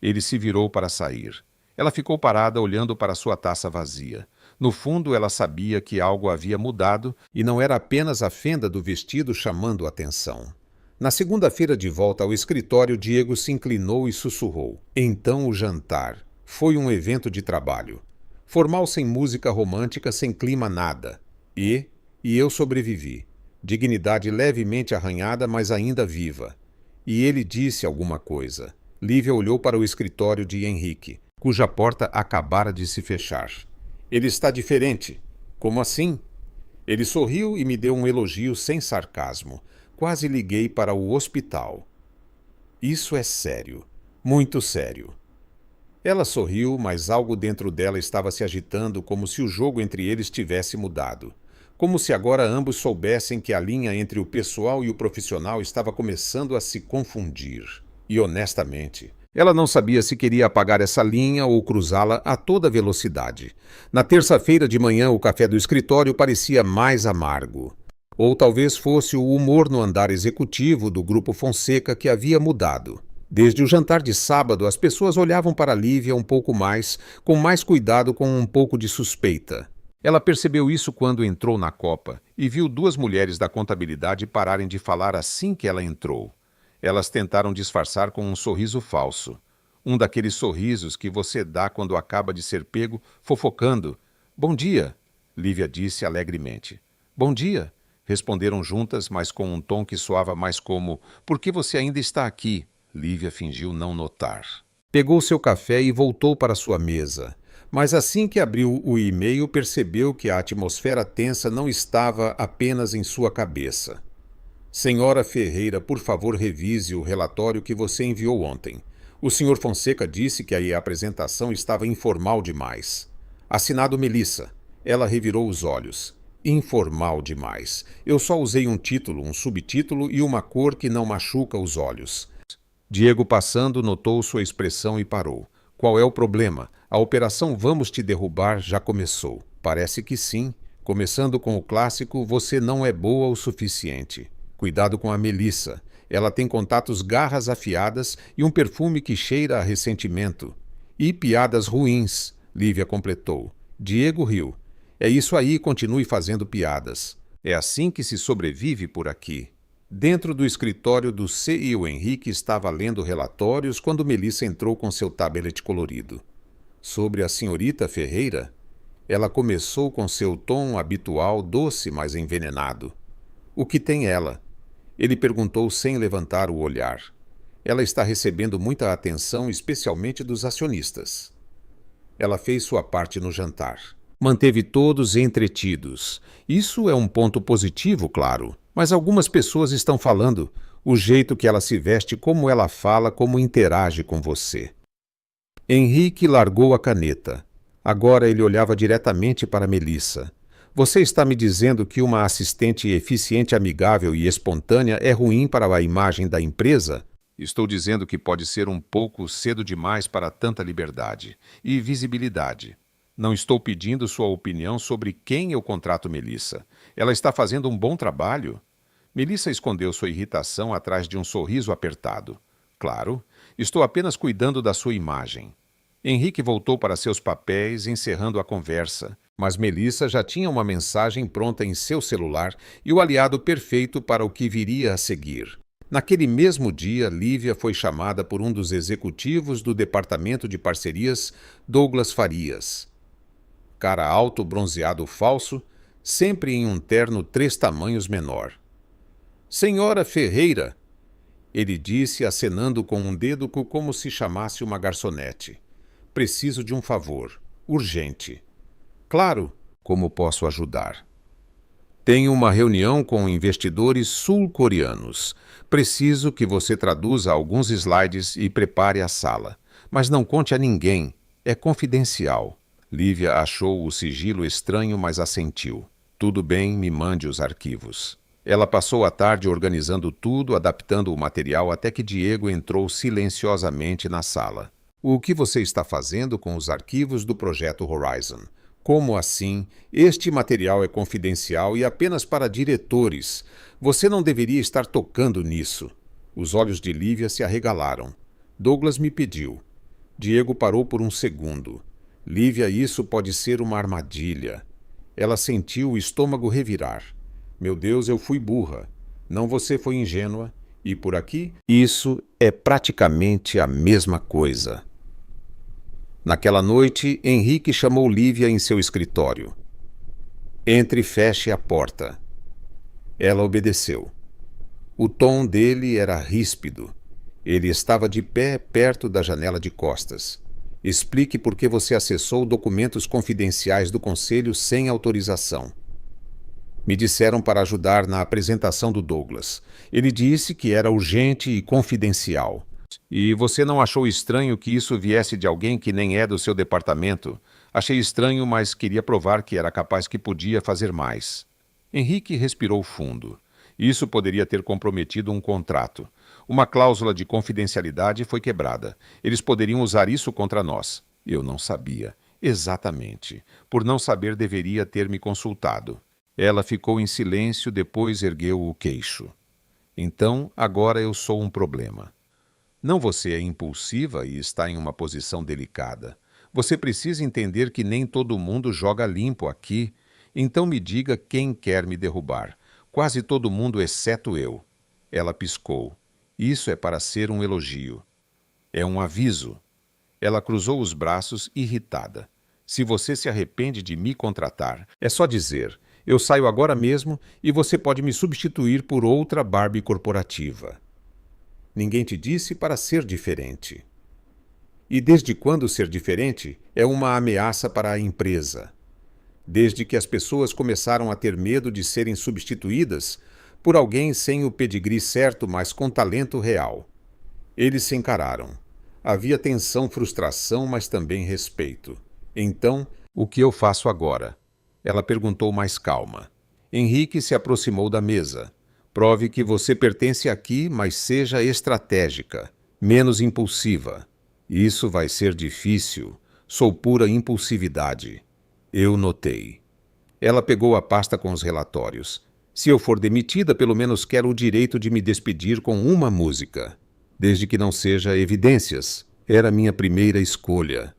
Ele se virou para sair. Ela ficou parada olhando para sua taça vazia. No fundo, ela sabia que algo havia mudado e não era apenas a fenda do vestido chamando a atenção. Na segunda-feira, de volta ao escritório, Diego se inclinou e sussurrou. Então o jantar. Foi um evento de trabalho. Formal, sem música romântica, sem clima, nada. E eu sobrevivi. Dignidade levemente arranhada, mas ainda viva. E ele disse alguma coisa. Lívia olhou para o escritório de Henrique, cuja porta acabara de se fechar. Ele está diferente. Como assim? Ele sorriu e me deu um elogio sem sarcasmo. Quase liguei para o hospital. Isso é sério. Muito sério. Ela sorriu, mas algo dentro dela estava se agitando, como se o jogo entre eles tivesse mudado. Como se agora ambos soubessem que a linha entre o pessoal e o profissional estava começando a se confundir. E honestamente, ela não sabia se queria apagar essa linha ou cruzá-la a toda velocidade. Na terça-feira de manhã, o café do escritório parecia mais amargo. Ou talvez fosse o humor no andar executivo do Grupo Fonseca que havia mudado. Desde o jantar de sábado, as pessoas olhavam para Lívia um pouco mais, com mais cuidado, com um pouco de suspeita. Ela percebeu isso quando entrou na copa e viu duas mulheres da contabilidade pararem de falar assim que ela entrou. Elas tentaram disfarçar com um sorriso falso. Um daqueles sorrisos que você dá quando acaba de ser pego, fofocando. Bom dia, Lívia disse alegremente. Bom dia, responderam juntas, mas com um tom que soava mais como por que você ainda está aqui? Lívia fingiu não notar. Pegou seu café e voltou para sua mesa. Mas assim que abriu o e-mail, percebeu que a atmosfera tensa não estava apenas em sua cabeça. Senhora Ferreira, por favor, revise o relatório que você enviou ontem. O Sr. Fonseca disse que a apresentação estava informal demais. Assinado Melissa. Ela revirou os olhos. Informal demais. Eu só usei um título, um subtítulo e uma cor que não machuca os olhos. Diego, passando, notou sua expressão e parou. Qual é o problema? A operação Vamos Te Derrubar já começou. Parece que sim. Começando com o clássico, você não é boa o suficiente. Cuidado com a Melissa. Ela tem contatos garras afiadas e um perfume que cheira a ressentimento. E piadas ruins, Lívia completou. Diego riu. É isso aí, continue fazendo piadas. É assim que se sobrevive por aqui. Dentro do escritório do CEO Henrique estava lendo relatórios quando Melissa entrou com seu tablet colorido. Sobre a senhorita Ferreira? Ela começou com seu tom habitual, doce, mas envenenado. O que tem ela? Ele perguntou sem levantar o olhar. Ela está recebendo muita atenção, especialmente dos acionistas. Ela fez sua parte no jantar. Manteve todos entretidos. Isso é um ponto positivo, claro. Mas algumas pessoas estão falando. O jeito que ela se veste, como ela fala, como interage com você. Henrique largou a caneta. Agora ele olhava diretamente para Melissa. Você está me dizendo que uma assistente eficiente, amigável e espontânea é ruim para a imagem da empresa? Estou dizendo que pode ser um pouco cedo demais para tanta liberdade e visibilidade. Não estou pedindo sua opinião sobre quem eu contrato Melissa. Ela está fazendo um bom trabalho. Melissa escondeu sua irritação atrás de um sorriso apertado. Claro, estou apenas cuidando da sua imagem. Henrique voltou para seus papéis, encerrando a conversa, mas Melissa já tinha uma mensagem pronta em seu celular e o aliado perfeito para o que viria a seguir. Naquele mesmo dia, Lívia foi chamada por um dos executivos do Departamento de Parcerias, Douglas Farias. Cara alto, bronzeado falso, sempre em um terno 3 tamanhos menor. Senhora Ferreira, ele disse, acenando com um dedo como se chamasse uma garçonete. Preciso de um favor, urgente. Claro, como posso ajudar? Tenho uma reunião com investidores sul-coreanos. Preciso que você traduza alguns slides e prepare a sala. Mas não conte a ninguém. É confidencial. Lívia achou o sigilo estranho, mas assentiu. Tudo bem, me mande os arquivos. Ela passou a tarde organizando tudo, adaptando o material até que Diego entrou silenciosamente na sala. O que você está fazendo com os arquivos do projeto Horizon? Como assim? Este material é confidencial e apenas para diretores. Você não deveria estar tocando nisso. Os olhos de Lívia se arregalaram. Douglas me pediu. Diego parou por um segundo. Lívia, isso pode ser uma armadilha. Ela sentiu o estômago revirar. Meu Deus, eu fui burra. Não, você foi ingênua. E por aqui? Isso é praticamente a mesma coisa. Naquela noite, Henrique chamou Lívia em seu escritório. Entre e feche a porta. Ela obedeceu. O tom dele era ríspido. Ele estava de pé perto da janela de costas. Explique por que você acessou documentos confidenciais do conselho sem autorização. Me disseram para ajudar na apresentação do Douglas. Ele disse que era urgente e confidencial. E você não achou estranho que isso viesse de alguém que nem é do seu departamento? Achei estranho, mas queria provar que era capaz que podia fazer mais. Henrique respirou fundo. Isso poderia ter comprometido um contrato. Uma cláusula de confidencialidade foi quebrada. Eles poderiam usar isso contra nós. Eu não sabia. Exatamente. Por não saber, deveria ter me consultado. Ela ficou em silêncio, depois ergueu o queixo. Então, agora eu sou um problema. Não, você é impulsiva e está em uma posição delicada. Você precisa entender que nem todo mundo joga limpo aqui. Então me diga quem quer me derrubar. Quase todo mundo, exceto eu. Ela piscou. Isso é para ser um elogio. É um aviso. Ela cruzou os braços, irritada. Se você se arrepende de me contratar, é só dizer, eu saio agora mesmo e você pode me substituir por outra Barbie corporativa. Ninguém te disse para ser diferente. E desde quando ser diferente é uma ameaça para a empresa? Desde que as pessoas começaram a ter medo de serem substituídas por alguém sem o pedigree certo, mas com talento real. Eles se encararam. Havia tensão, frustração, mas também respeito. Então, o que eu faço agora? Ela perguntou mais calma. Henrique se aproximou da mesa. Prove que você pertence aqui, mas seja estratégica, menos impulsiva. Isso vai ser difícil. Sou pura impulsividade. Eu notei. Ela pegou a pasta com os relatórios. Se eu for demitida, pelo menos quero o direito de me despedir com uma música. Desde que não seja evidências. Era minha primeira escolha.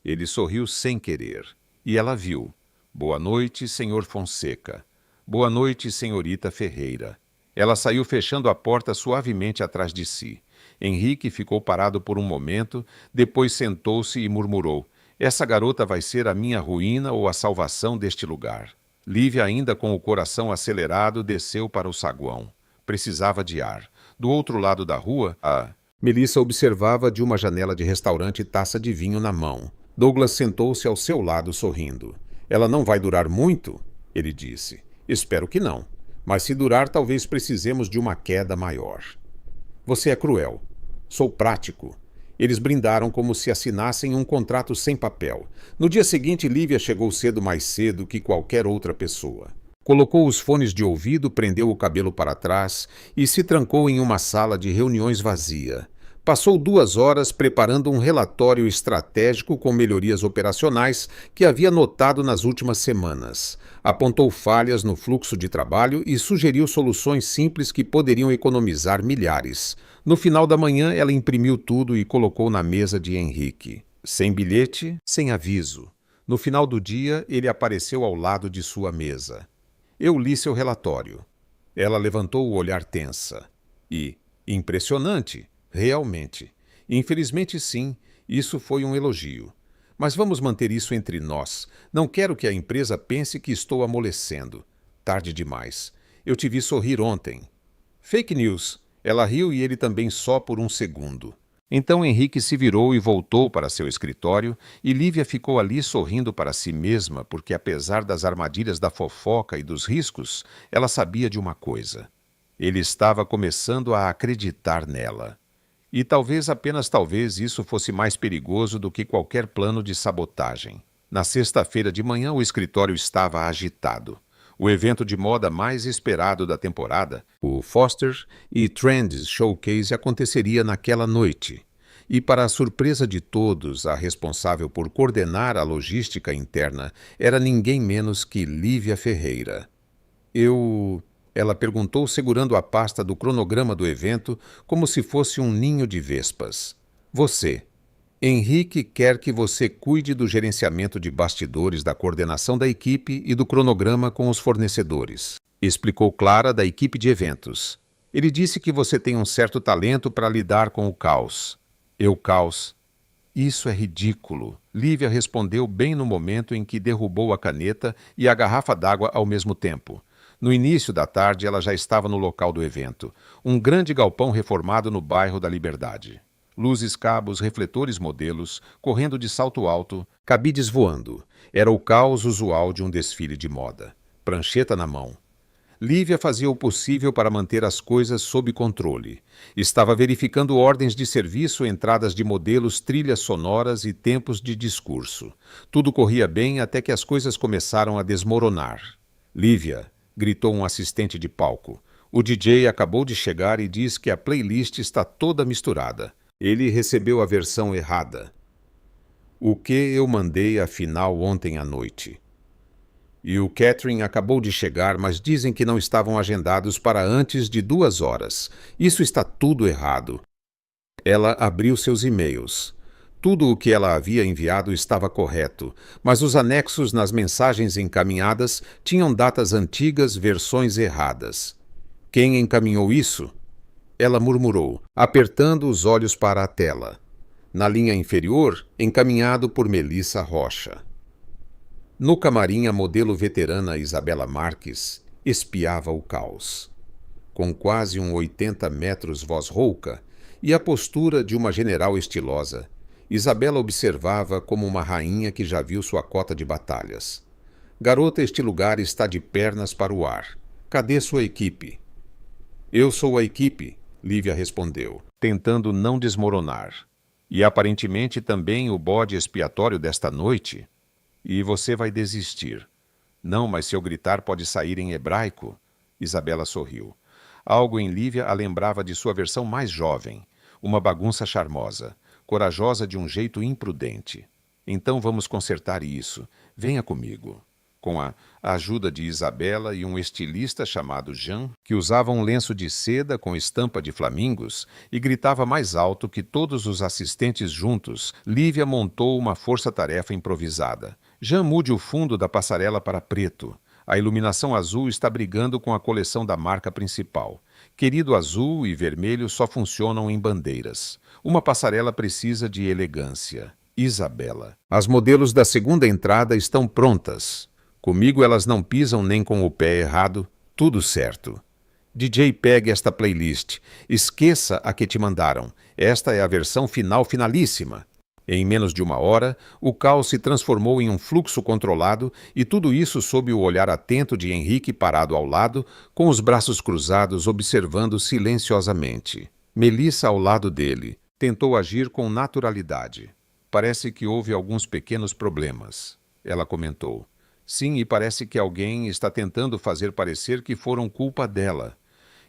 Ele sorriu sem querer. E ela viu. Boa noite, senhor Fonseca. Boa noite, senhorita Ferreira. Ela saiu fechando a porta suavemente atrás de si. Henrique ficou parado por um momento, depois sentou-se e murmurou. Essa garota vai ser a minha ruína ou a salvação deste lugar. Lívia, ainda com o coração acelerado, desceu para o saguão. Precisava de ar. Do outro lado da rua, a Melissa observava de uma janela de restaurante taça de vinho na mão. Douglas sentou-se ao seu lado, sorrindo. Ela não vai durar muito? Ele disse. Espero que não. Mas se durar, talvez precisemos de uma queda maior. Você é cruel. Sou prático. Eles brindaram como se assinassem um contrato sem papel. No dia seguinte, Lívia chegou mais cedo que qualquer outra pessoa. Colocou os fones de ouvido, prendeu o cabelo para trás e se trancou em uma sala de reuniões vazia. Passou 2 horas preparando um relatório estratégico com melhorias operacionais que havia notado nas últimas semanas. Apontou falhas no fluxo de trabalho e sugeriu soluções simples que poderiam economizar milhares. No final da manhã, ela imprimiu tudo e colocou na mesa de Henrique. Sem bilhete, sem aviso. No final do dia, ele apareceu ao lado de sua mesa. Eu li seu relatório. Ela levantou o olhar tensa. E, impressionante, realmente. Infelizmente, sim, isso foi um elogio. Mas vamos manter isso entre nós. Não quero que a empresa pense que estou amolecendo. Tarde demais. Eu te vi sorrir ontem. Fake news. Ela riu e ele também só por um segundo. Então Henrique se virou e voltou para seu escritório, e Lívia ficou ali sorrindo para si mesma, porque apesar das armadilhas da fofoca e dos riscos, ela sabia de uma coisa. Ele estava começando a acreditar nela. E talvez, apenas talvez, isso fosse mais perigoso do que qualquer plano de sabotagem. Na sexta-feira de manhã, o escritório estava agitado. O evento de moda mais esperado da temporada, o Foster e Trends Showcase, aconteceria naquela noite. E, para a surpresa de todos, a responsável por coordenar a logística interna era ninguém menos que Lívia Ferreira. Ela perguntou, segurando a pasta do cronograma do evento como se fosse um ninho de vespas. Você. Henrique quer que você cuide do gerenciamento de bastidores, da coordenação da equipe e do cronograma com os fornecedores, explicou Clara, da equipe de eventos. Ele disse que você tem um certo talento para lidar com o caos. Caos? Isso é ridículo. Lívia respondeu bem no momento em que derrubou a caneta e a garrafa d'água ao mesmo tempo. No início da tarde, ela já estava no local do evento, um grande galpão reformado no bairro da Liberdade. Luzes, cabos, refletores, modelos, correndo de salto alto, cabides voando. Era o caos usual de um desfile de moda. Prancheta na mão. Lívia fazia o possível para manter as coisas sob controle. Estava verificando ordens de serviço, entradas de modelos, trilhas sonoras e tempos de discurso. Tudo corria bem até que as coisas começaram a desmoronar. Lívia, gritou um assistente de palco. O DJ acabou de chegar e diz que a playlist está toda misturada. Ele recebeu a versão errada. O que eu mandei afinal ontem à noite. E o catering acabou de chegar, mas dizem que não estavam agendados para antes de 2 horas. Isso está tudo errado. Ela abriu seus e-mails. Tudo o que ela havia enviado estava correto, mas os anexos nas mensagens encaminhadas tinham datas antigas, versões erradas. Quem encaminhou isso? Ela murmurou, apertando os olhos para a tela. Na linha inferior, encaminhado por Melissa Rocha. No camarim, a modelo veterana Isabela Marques espiava o caos. Com quase 80 metros voz rouca e a postura de uma general estilosa, Isabela observava como uma rainha que já viu sua cota de batalhas. Garota, este lugar está de pernas para o ar. Cadê sua equipe? Eu sou a equipe, Lívia respondeu, tentando não desmoronar. E aparentemente também o bode expiatório desta noite. E você vai desistir. Não, mas se eu gritar pode sair em hebraico. Isabela sorriu. Algo em Lívia a lembrava de sua versão mais jovem. Uma bagunça charmosa, corajosa de um jeito imprudente. Então vamos consertar isso. Venha comigo. Com a ajuda de Isabela e um estilista chamado Jean, que usava um lenço de seda com estampa de flamingos e gritava mais alto que todos os assistentes juntos, Lívia montou uma força-tarefa improvisada. Jean mude o fundo da passarela para preto. A iluminação azul está brigando com a coleção da marca principal. Querido, azul e vermelho só funcionam em bandeiras. Uma passarela precisa de elegância. Isabela. As modelos da segunda entrada estão prontas. Comigo elas não pisam nem com o pé errado. Tudo certo. DJ, pegue esta playlist. Esqueça a que te mandaram. Esta é a versão final finalíssima. Em menos de 1 hora, o caos se transformou em um fluxo controlado e tudo isso sob o olhar atento de Henrique parado ao lado, com os braços cruzados, observando silenciosamente. Melissa ao lado dele. Tentou agir com naturalidade. Parece que houve alguns pequenos problemas, ela comentou. Sim, e parece que alguém está tentando fazer parecer que foram culpa dela.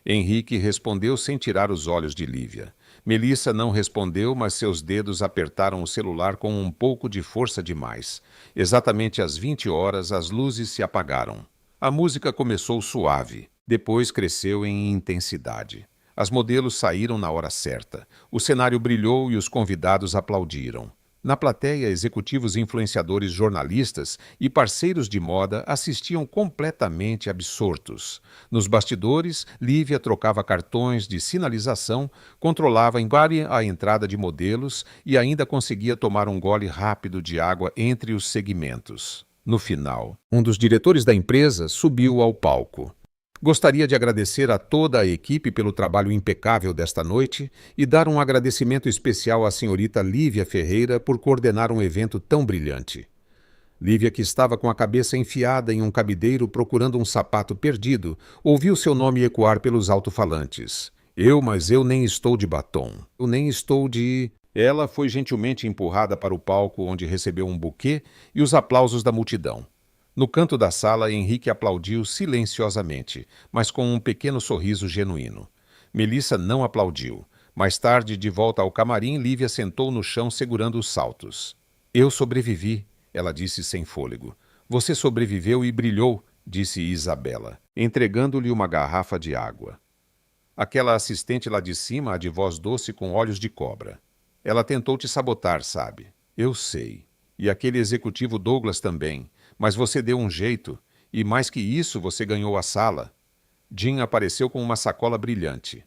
Henrique respondeu sem tirar os olhos de Lívia. Melissa não respondeu, mas seus dedos apertaram o celular com um pouco de força demais. Exatamente às 20 horas, as luzes se apagaram. A música começou suave, depois cresceu em intensidade. As modelos saíram na hora certa. O cenário brilhou e os convidados aplaudiram. Na plateia, executivos, influenciadores, jornalistas e parceiros de moda assistiam completamente absortos. Nos bastidores, Lívia trocava cartões de sinalização, controlava a entrada de modelos e ainda conseguia tomar um gole rápido de água entre os segmentos. No final, um dos diretores da empresa subiu ao palco. Gostaria de agradecer a toda a equipe pelo trabalho impecável desta noite e dar um agradecimento especial à senhorita Lívia Ferreira por coordenar um evento tão brilhante. Lívia, que estava com a cabeça enfiada em um cabideiro procurando um sapato perdido, ouviu seu nome ecoar pelos alto-falantes. Mas eu nem estou de batom. Eu nem estou de... Ela foi gentilmente empurrada para o palco, onde recebeu um buquê e os aplausos da multidão. No canto da sala, Henrique aplaudiu silenciosamente, mas com um pequeno sorriso genuíno. Melissa não aplaudiu. Mais tarde, de volta ao camarim, Lívia sentou no chão segurando os saltos. Eu sobrevivi, ela disse sem fôlego. Você sobreviveu e brilhou, disse Isabela, entregando-lhe uma garrafa de água. Aquela assistente lá de cima, a de voz doce com olhos de cobra. Ela tentou te sabotar, sabe? Eu sei. E aquele executivo Douglas também. Mas você deu um jeito. E mais que isso, você ganhou a sala. Jim apareceu com uma sacola brilhante.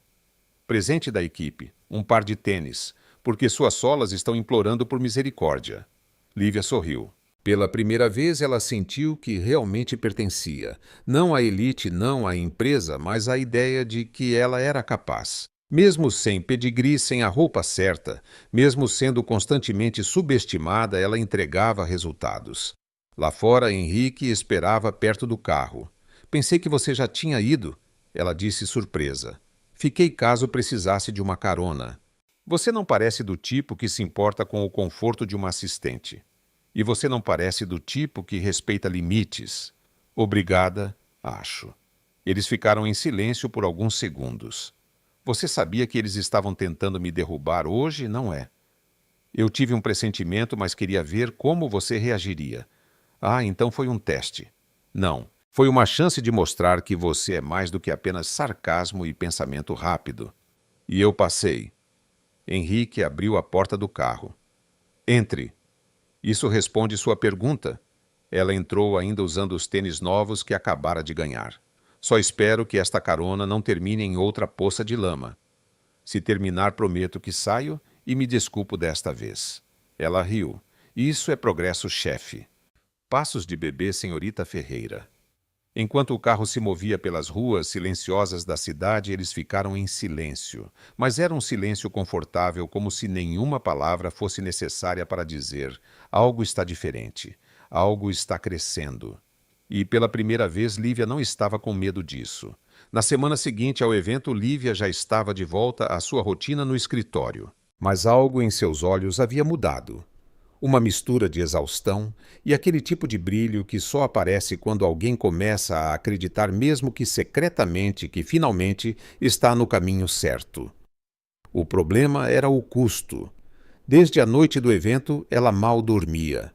Presente da equipe, um par de tênis, porque suas solas estão implorando por misericórdia. Lívia sorriu. Pela primeira vez, ela sentiu que realmente pertencia. Não à elite, não à empresa, mas à ideia de que ela era capaz. Mesmo sem pedigree, sem a roupa certa, mesmo sendo constantemente subestimada, ela entregava resultados. Lá fora, Henrique esperava perto do carro. Pensei que você já tinha ido, ela disse surpresa. Fiquei caso precisasse de uma carona. Você não parece do tipo que se importa com o conforto de uma assistente. E você não parece do tipo que respeita limites. Obrigada, acho. Eles ficaram em silêncio por alguns segundos. Você sabia que eles estavam tentando me derrubar hoje, não é? Eu tive um pressentimento, mas queria ver como você reagiria. Então foi um teste. Não, foi uma chance de mostrar que você é mais do que apenas sarcasmo e pensamento rápido. E eu passei. Henrique abriu a porta do carro. Entre. Isso responde sua pergunta. Ela entrou ainda usando os tênis novos que acabara de ganhar. Só espero que esta carona não termine em outra poça de lama. Se terminar, prometo que saio e me desculpo desta vez. Ela riu. Isso é progresso, chefe. Passos de bebê, senhorita Ferreira. Enquanto o carro se movia pelas ruas silenciosas da cidade, eles ficaram em silêncio. Mas era um silêncio confortável, como se nenhuma palavra fosse necessária para dizer: algo está diferente, algo está crescendo. E pela primeira vez, Lívia não estava com medo disso. Na semana seguinte ao evento, Lívia já estava de volta à sua rotina no escritório. Mas algo em seus olhos havia mudado. Uma mistura de exaustão e aquele tipo de brilho que só aparece quando alguém começa a acreditar, mesmo que secretamente, que finalmente está no caminho certo. O problema era o custo. Desde a noite do evento, ela mal dormia.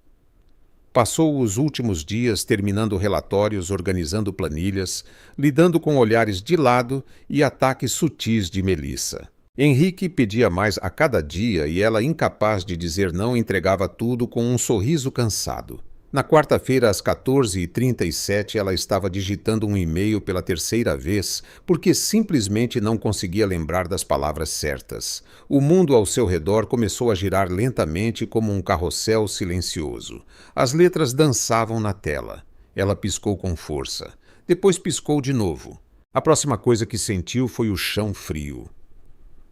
Passou os últimos dias terminando relatórios, organizando planilhas, lidando com olhares de lado e ataques sutis de Melissa. Henrique pedia mais a cada dia e ela, incapaz de dizer não, entregava tudo com um sorriso cansado. Na quarta-feira, às 14h37, ela estava digitando um e-mail pela terceira vez porque simplesmente não conseguia lembrar das palavras certas. O mundo ao seu redor começou a girar lentamente como um carrossel silencioso. As letras dançavam na tela. Ela piscou com força. Depois piscou de novo. A próxima coisa que sentiu foi o chão frio.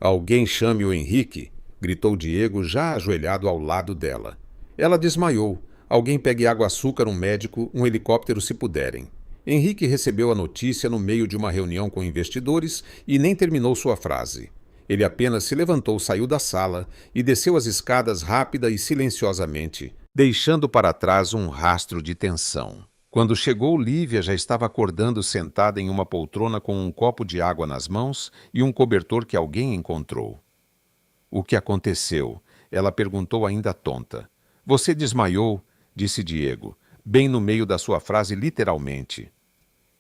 Alguém chame o Henrique, gritou Diego, já ajoelhado ao lado dela. Ela desmaiou. Alguém pegue água-açúcar, um médico, um helicóptero se puderem. Henrique recebeu a notícia no meio de uma reunião com investidores e nem terminou sua frase. Ele apenas se levantou, saiu da sala e desceu as escadas rápida e silenciosamente, deixando para trás um rastro de tensão. Quando chegou, Lívia já estava acordando sentada em uma poltrona com um copo de água nas mãos e um cobertor que alguém encontrou. O que aconteceu? Ela perguntou ainda tonta. Você desmaiou, disse Diego, bem no meio da sua frase literalmente.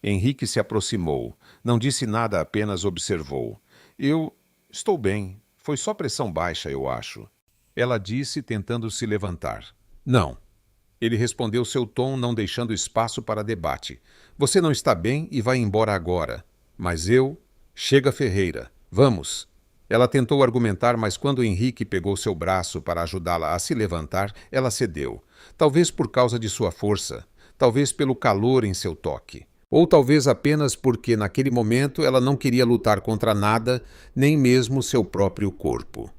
Henrique se aproximou. Não disse nada, apenas observou. Eu estou bem. Foi só pressão baixa, eu acho. Ela disse, tentando se levantar. Não. Ele respondeu seu tom, não deixando espaço para debate. Você não está bem e vai embora agora. Mas eu... Chega, Ferreira. Vamos. Ela tentou argumentar, mas quando Henrique pegou seu braço para ajudá-la a se levantar, ela cedeu. Talvez por causa de sua força. Talvez pelo calor em seu toque. Ou talvez apenas porque naquele momento ela não queria lutar contra nada, nem mesmo seu próprio corpo.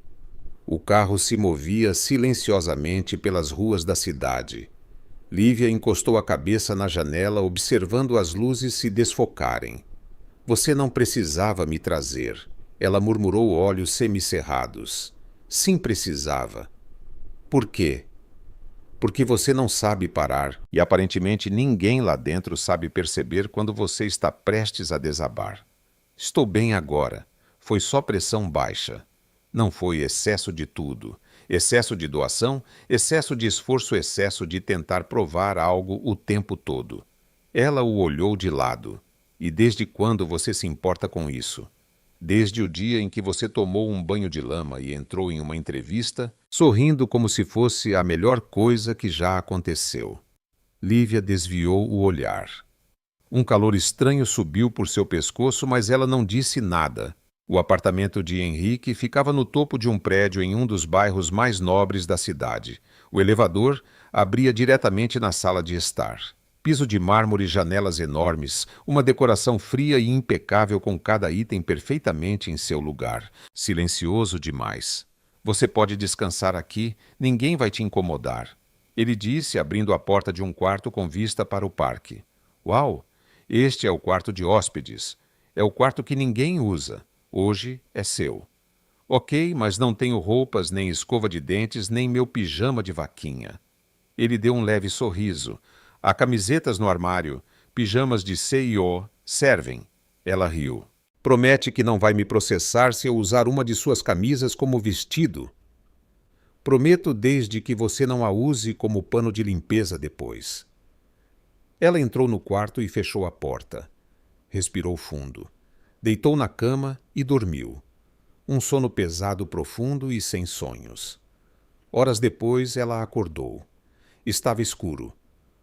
O carro se movia silenciosamente pelas ruas da cidade. Lívia encostou a cabeça na janela, observando as luzes se desfocarem. Você não precisava me trazer. Ela murmurou, olhos semicerrados. Sim, precisava. Por quê? Porque você não sabe parar, e aparentemente ninguém lá dentro sabe perceber quando você está prestes a desabar. Estou bem agora. Foi só pressão baixa. Não foi excesso de tudo. Excesso de doação, excesso de esforço, excesso de tentar provar algo o tempo todo. Ela o olhou de lado. E desde quando você se importa com isso? Desde o dia em que você tomou um banho de lama e entrou em uma entrevista, sorrindo como se fosse a melhor coisa que já aconteceu. Lívia desviou o olhar. Um calor estranho subiu por seu pescoço, mas ela não disse nada. O apartamento de Henrique ficava no topo de um prédio em um dos bairros mais nobres da cidade. O elevador abria diretamente na sala de estar. Piso de mármore e janelas enormes, uma decoração fria e impecável com cada item perfeitamente em seu lugar. Silencioso demais. Você pode descansar aqui, ninguém vai te incomodar. Ele disse, abrindo a porta de um quarto com vista para o parque. Uau! Este é o quarto de hóspedes. É o quarto que ninguém usa. Hoje é seu. Ok, mas não tenho roupas, nem escova de dentes, nem meu pijama de vaquinha. Ele deu um leve sorriso. Há camisetas no armário, pijamas de C&O, servem. Ela riu. Promete que não vai me processar se eu usar uma de suas camisas como vestido. Prometo desde que você não a use como pano de limpeza depois. Ela entrou no quarto e fechou a porta. Respirou fundo. Deitou na cama e dormiu. Um sono pesado, profundo e sem sonhos. Horas depois, ela acordou. Estava escuro.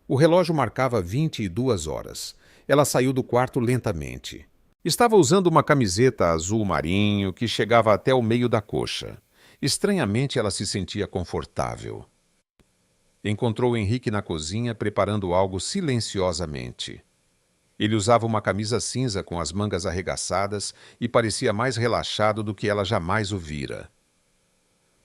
O relógio marcava 22 horas. Ela saiu do quarto lentamente. Estava usando uma camiseta azul marinho que chegava até o meio da coxa. Estranhamente, ela se sentia confortável. Encontrou Henrique na cozinha preparando algo silenciosamente. Ele usava uma camisa cinza com as mangas arregaçadas e parecia mais relaxado do que ela jamais o vira.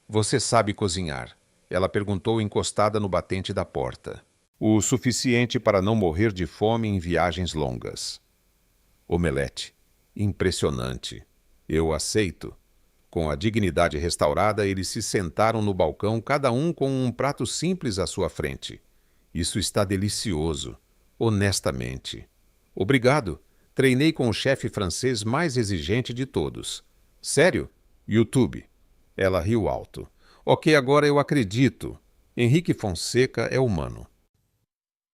Você sabe cozinhar? Ela perguntou encostada no batente da porta. O suficiente para não morrer de fome em viagens longas. Omelete. Impressionante. Eu aceito. Com a dignidade restaurada, eles se sentaram no balcão, cada um com um prato simples à sua frente. Isso está delicioso. Honestamente. Obrigado. Treinei com o chefe francês mais exigente de todos. Sério? YouTube. Ela riu alto. Ok, agora eu acredito. Henrique Fonseca é humano.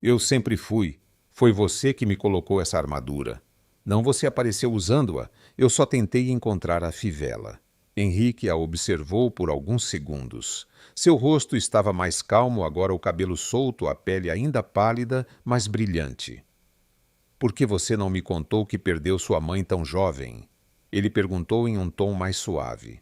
Eu sempre fui. Foi você que me colocou essa armadura. Não você apareceu usando-a. Eu só tentei encontrar a fivela. Henrique a observou por alguns segundos. Seu rosto estava mais calmo, agora o cabelo solto, a pele ainda pálida, mas brilhante. Por que você não me contou que perdeu sua mãe tão jovem? Ele perguntou em um tom mais suave.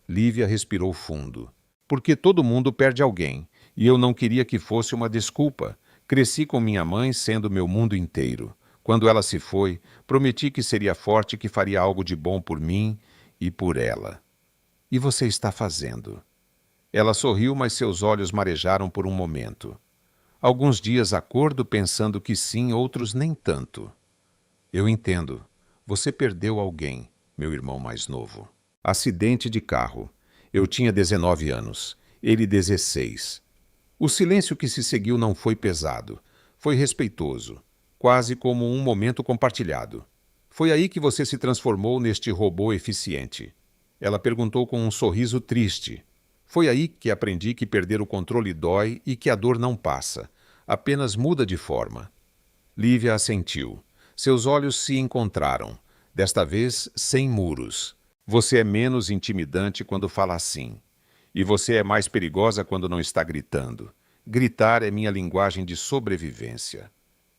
Lívia respirou fundo. Porque todo mundo perde alguém, e eu não queria que fosse uma desculpa. Cresci com minha mãe sendo meu mundo inteiro. Quando ela se foi, prometi que seria forte, que faria algo de bom por mim e por ela. E você está fazendo? Ela sorriu, mas seus olhos marejaram por um momento. Alguns dias acordo pensando que sim, outros nem tanto. Eu entendo. Você perdeu alguém, meu irmão mais novo. Acidente de carro. Eu tinha 19 anos, ele 16. O silêncio que se seguiu não foi pesado. Foi respeitoso, quase como um momento compartilhado. Foi aí que você se transformou neste robô eficiente. Ela perguntou com um sorriso triste. Foi aí que aprendi que perder o controle dói e que a dor não passa, apenas muda de forma. Lívia assentiu. Seus olhos se encontraram, desta vez sem muros. Você é menos intimidante quando fala assim. E você é mais perigosa quando não está gritando. Gritar é minha linguagem de sobrevivência.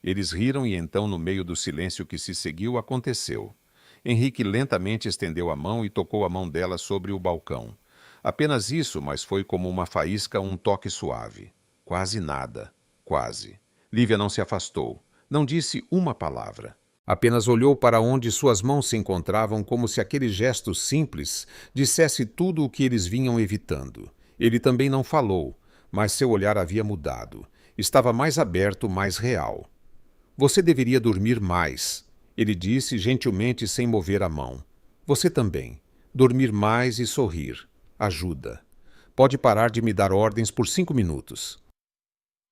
Eles riram e então, no meio do silêncio que se seguiu, aconteceu. Henrique lentamente estendeu a mão e tocou a mão dela sobre o balcão. Apenas isso, mas foi como uma faísca, um toque suave. Quase nada. Quase. Lívia não se afastou. Não disse uma palavra. Apenas olhou para onde suas mãos se encontravam, como se aquele gesto simples dissesse tudo o que eles vinham evitando. Ele também não falou, mas seu olhar havia mudado. Estava mais aberto, mais real. Você deveria dormir mais, ele disse gentilmente sem mover a mão. Você também. Dormir mais e sorrir. Ajuda. Pode parar de me dar ordens por 5 minutos.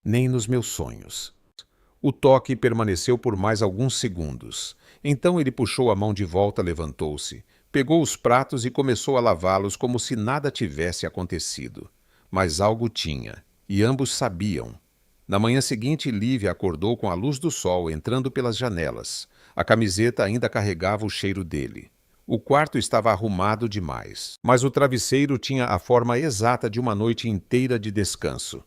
Nem nos meus sonhos. O toque permaneceu por mais alguns segundos. Então ele puxou a mão de volta, levantou-se, pegou os pratos e começou a lavá-los como se nada tivesse acontecido. Mas algo tinha, e ambos sabiam. Na manhã seguinte, Lívia acordou com a luz do sol entrando pelas janelas. A camiseta ainda carregava o cheiro dele. O quarto estava arrumado demais, mas o travesseiro tinha a forma exata de uma noite inteira de descanso.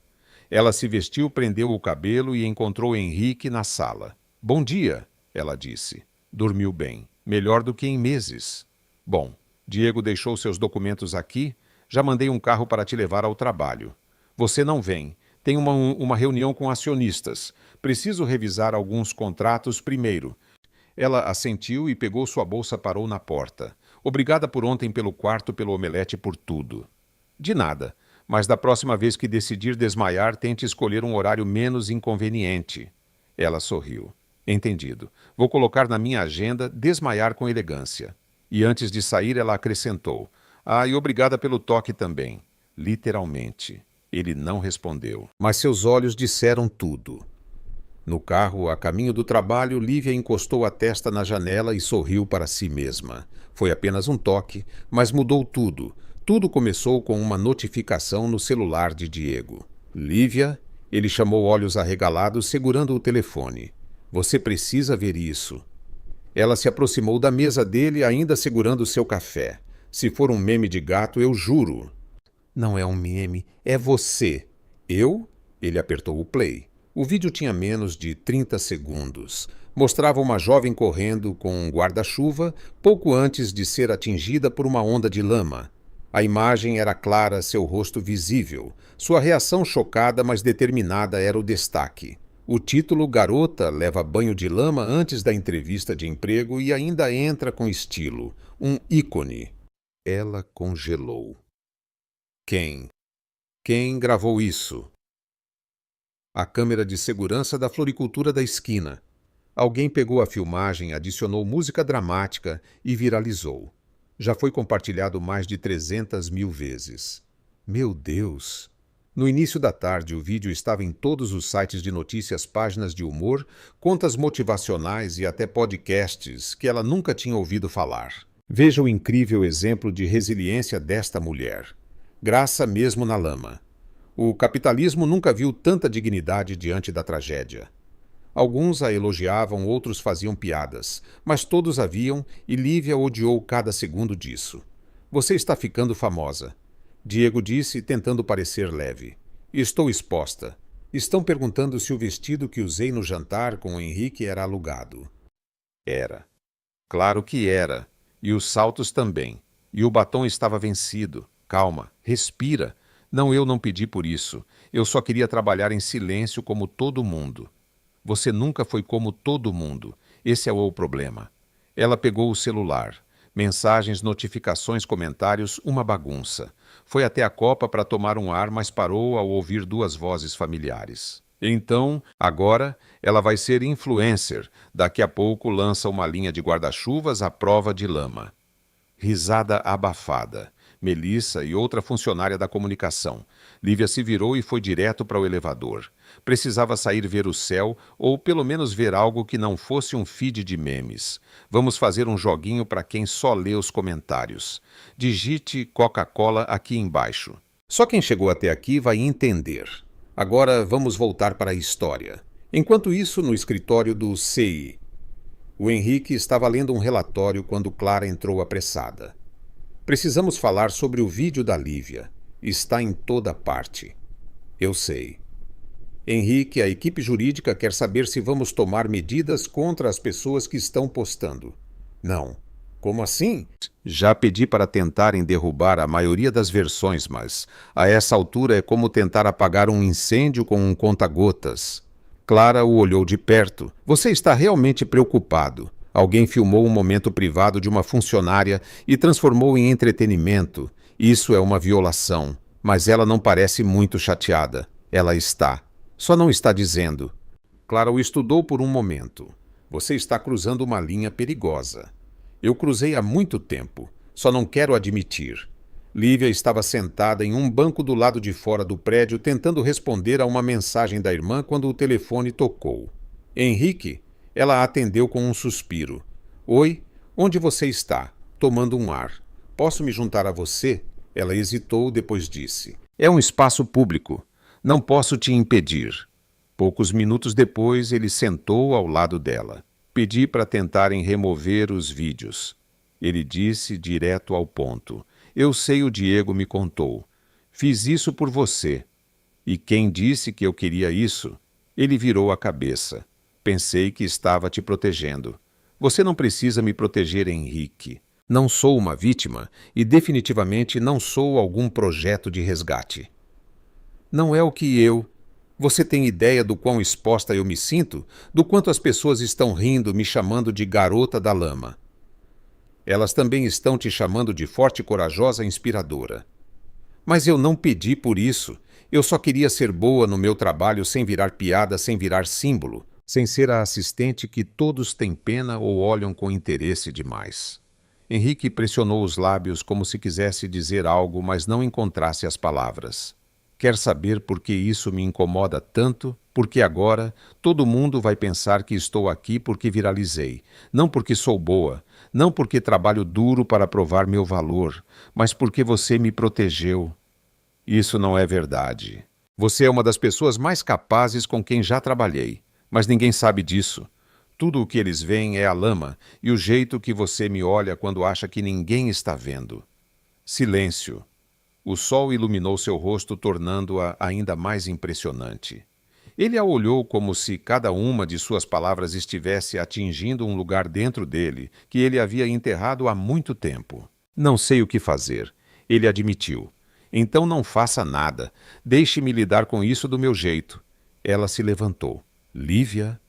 Ela se vestiu, prendeu o cabelo e encontrou Henrique na sala. Bom dia, ela disse. Dormiu bem, melhor do que em meses. Bom, Diego deixou seus documentos aqui. Já mandei um carro para te levar ao trabalho. Você não vem. Tem uma reunião com acionistas. Preciso revisar alguns contratos primeiro. Ela assentiu e pegou sua bolsa, parou na porta. Obrigada por ontem, pelo quarto, pelo omelete, por tudo. De nada, mas da próxima vez que decidir desmaiar, tente escolher um horário menos inconveniente. Ela sorriu. Entendido. Vou colocar na minha agenda desmaiar com elegância. E antes de sair, ela acrescentou. E obrigada pelo toque também. Literalmente. Ele não respondeu, mas seus olhos disseram tudo. No carro, a caminho do trabalho, Lívia encostou a testa na janela e sorriu para si mesma. Foi apenas um toque, mas mudou tudo. Tudo começou com uma notificação no celular de Diego. Lívia, ele chamou, olhos arregalados, segurando o telefone. Você precisa ver isso. Ela se aproximou da mesa dele, ainda segurando seu café. Se for um meme de gato, eu juro. Não é um meme, é você. Eu? Ele apertou o play. O vídeo tinha menos de 30 segundos. Mostrava uma jovem correndo com um guarda-chuva pouco antes de ser atingida por uma onda de lama. A imagem era clara, seu rosto visível. Sua reação chocada, mas determinada, era o destaque. O título Garota leva banho de lama antes da entrevista de emprego e ainda entra com estilo. Um ícone. Ela congelou. Quem? Quem gravou isso? A câmera de segurança da floricultura da esquina. Alguém pegou a filmagem, adicionou música dramática e viralizou. Já foi compartilhado mais de 300.000 vezes. Meu Deus! No início da tarde, o vídeo estava em todos os sites de notícias, páginas de humor, contas motivacionais e até podcasts que ela nunca tinha ouvido falar. Veja o incrível exemplo de resiliência desta mulher. Graça mesmo na lama. O capitalismo nunca viu tanta dignidade diante da tragédia. Alguns a elogiavam, outros faziam piadas, mas todos a viam e Lívia odiou cada segundo disso. Você está ficando famosa, Diego disse, tentando parecer leve. Estou exposta. Estão perguntando se o vestido que usei no jantar com o Henrique era alugado. Era. Claro que era. E os saltos também. E o batom estava vencido. Calma, respira. Não, eu não pedi por isso. Eu só queria trabalhar em silêncio como todo mundo. Você nunca foi como todo mundo. Esse é o problema. Ela pegou o celular. Mensagens, notificações, comentários, uma bagunça. Foi até a copa para tomar um ar, mas parou ao ouvir 2 vozes familiares. Então, agora, ela vai ser influencer. Daqui a pouco lança uma linha de guarda-chuvas à prova de lama. Risada abafada. Melissa e outra funcionária da comunicação. Lívia se virou e foi direto para o elevador. Precisava sair ver o céu, ou pelo menos ver algo que não fosse um feed de memes. Vamos fazer um joguinho para quem só lê os comentários. Digite Coca-Cola aqui embaixo. Só quem chegou até aqui vai entender. Agora vamos voltar para a história. Enquanto isso, no escritório do CI, o Henrique estava lendo um relatório quando Clara entrou apressada. Precisamos falar sobre o vídeo da Lívia. Está em toda parte. Eu sei. Henrique, a equipe jurídica quer saber se vamos tomar medidas contra as pessoas que estão postando. Não. Como assim? Já pedi para tentarem derrubar a maioria das versões, mas a essa altura é como tentar apagar um incêndio com um conta-gotas. Clara o olhou de perto. Você está realmente preocupado. Alguém filmou um momento privado de uma funcionária e transformou em entretenimento. Isso é uma violação. Mas ela não parece muito chateada. Ela está. Só não está dizendo. Clara o estudou por um momento. Você está cruzando uma linha perigosa. Eu cruzei há muito tempo. Só não quero admitir. Lívia estava sentada em um banco do lado de fora do prédio tentando responder a uma mensagem da irmã quando o telefone tocou. Henrique, ela atendeu com um suspiro. Oi, onde você está? Tomando um ar. Posso me juntar a você? Ela hesitou, depois disse. É um espaço público. Não posso te impedir. Poucos minutos depois, ele sentou ao lado dela. Pedi para tentarem remover os vídeos. Ele disse direto ao ponto. Eu sei, o Diego me contou. Fiz isso por você. E quem disse que eu queria isso? Ele virou a cabeça. Pensei que estava te protegendo. Você não precisa me proteger, Henrique. Não sou uma vítima e definitivamente não sou algum projeto de resgate. Não é o que eu... Você tem ideia do quão exposta eu me sinto? Do quanto as pessoas estão rindo, me chamando de garota da lama? Elas também estão te chamando de forte, corajosa e inspiradora. Mas eu não pedi por isso. Eu só queria ser boa no meu trabalho sem virar piada, sem virar símbolo, sem ser a assistente que todos têm pena ou olham com interesse demais. Henrique pressionou os lábios como se quisesse dizer algo, mas não encontrasse as palavras. Quer saber por que isso me incomoda tanto? Porque agora todo mundo vai pensar que estou aqui porque viralizei, não porque sou boa, não porque trabalho duro para provar meu valor, mas porque você me protegeu. Isso não é verdade. Você é uma das pessoas mais capazes com quem já trabalhei, mas ninguém sabe disso. Tudo o que eles veem é a lama e o jeito que você me olha quando acha que ninguém está vendo. Silêncio. O sol iluminou seu rosto, tornando-a ainda mais impressionante. Ele a olhou como se cada uma de suas palavras estivesse atingindo um lugar dentro dele que ele havia enterrado há muito tempo. Não sei o que fazer, ele admitiu. Então não faça nada. Deixe-me lidar com isso do meu jeito. Ela se levantou. Lívia?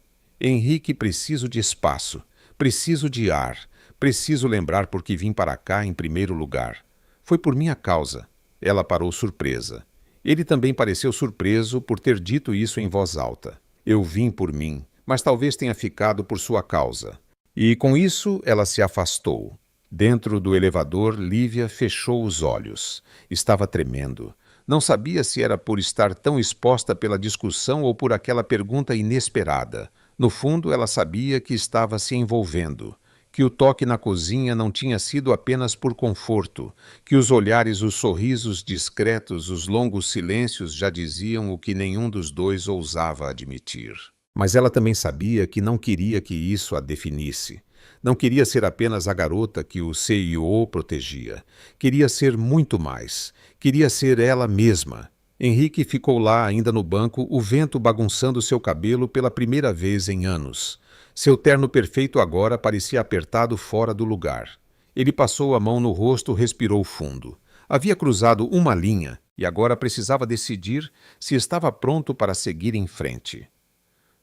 Henrique, preciso de espaço. Preciso de ar. Preciso lembrar por que vim para cá em primeiro lugar. Foi por minha causa. Ela parou surpresa. Ele também pareceu surpreso por ter dito isso em voz alta. Eu vim por mim, mas talvez tenha ficado por sua causa. E com isso ela se afastou. Dentro do elevador, Lívia fechou os olhos. Estava tremendo. Não sabia se era por estar tão exposta pela discussão ou por aquela pergunta inesperada. No fundo, ela sabia que estava se envolvendo, que o toque na cozinha não tinha sido apenas por conforto, que os olhares, os sorrisos discretos, os longos silêncios já diziam o que nenhum dos dois ousava admitir. Mas ela também sabia que não queria que isso a definisse. Não queria ser apenas a garota que o CEO protegia. Queria ser muito mais. Queria ser ela mesma. Henrique ficou lá, ainda no banco, o vento bagunçando seu cabelo pela primeira vez em anos. Seu terno perfeito agora parecia apertado fora do lugar. Ele passou a mão no rosto, respirou fundo. Havia cruzado uma linha e agora precisava decidir se estava pronto para seguir em frente.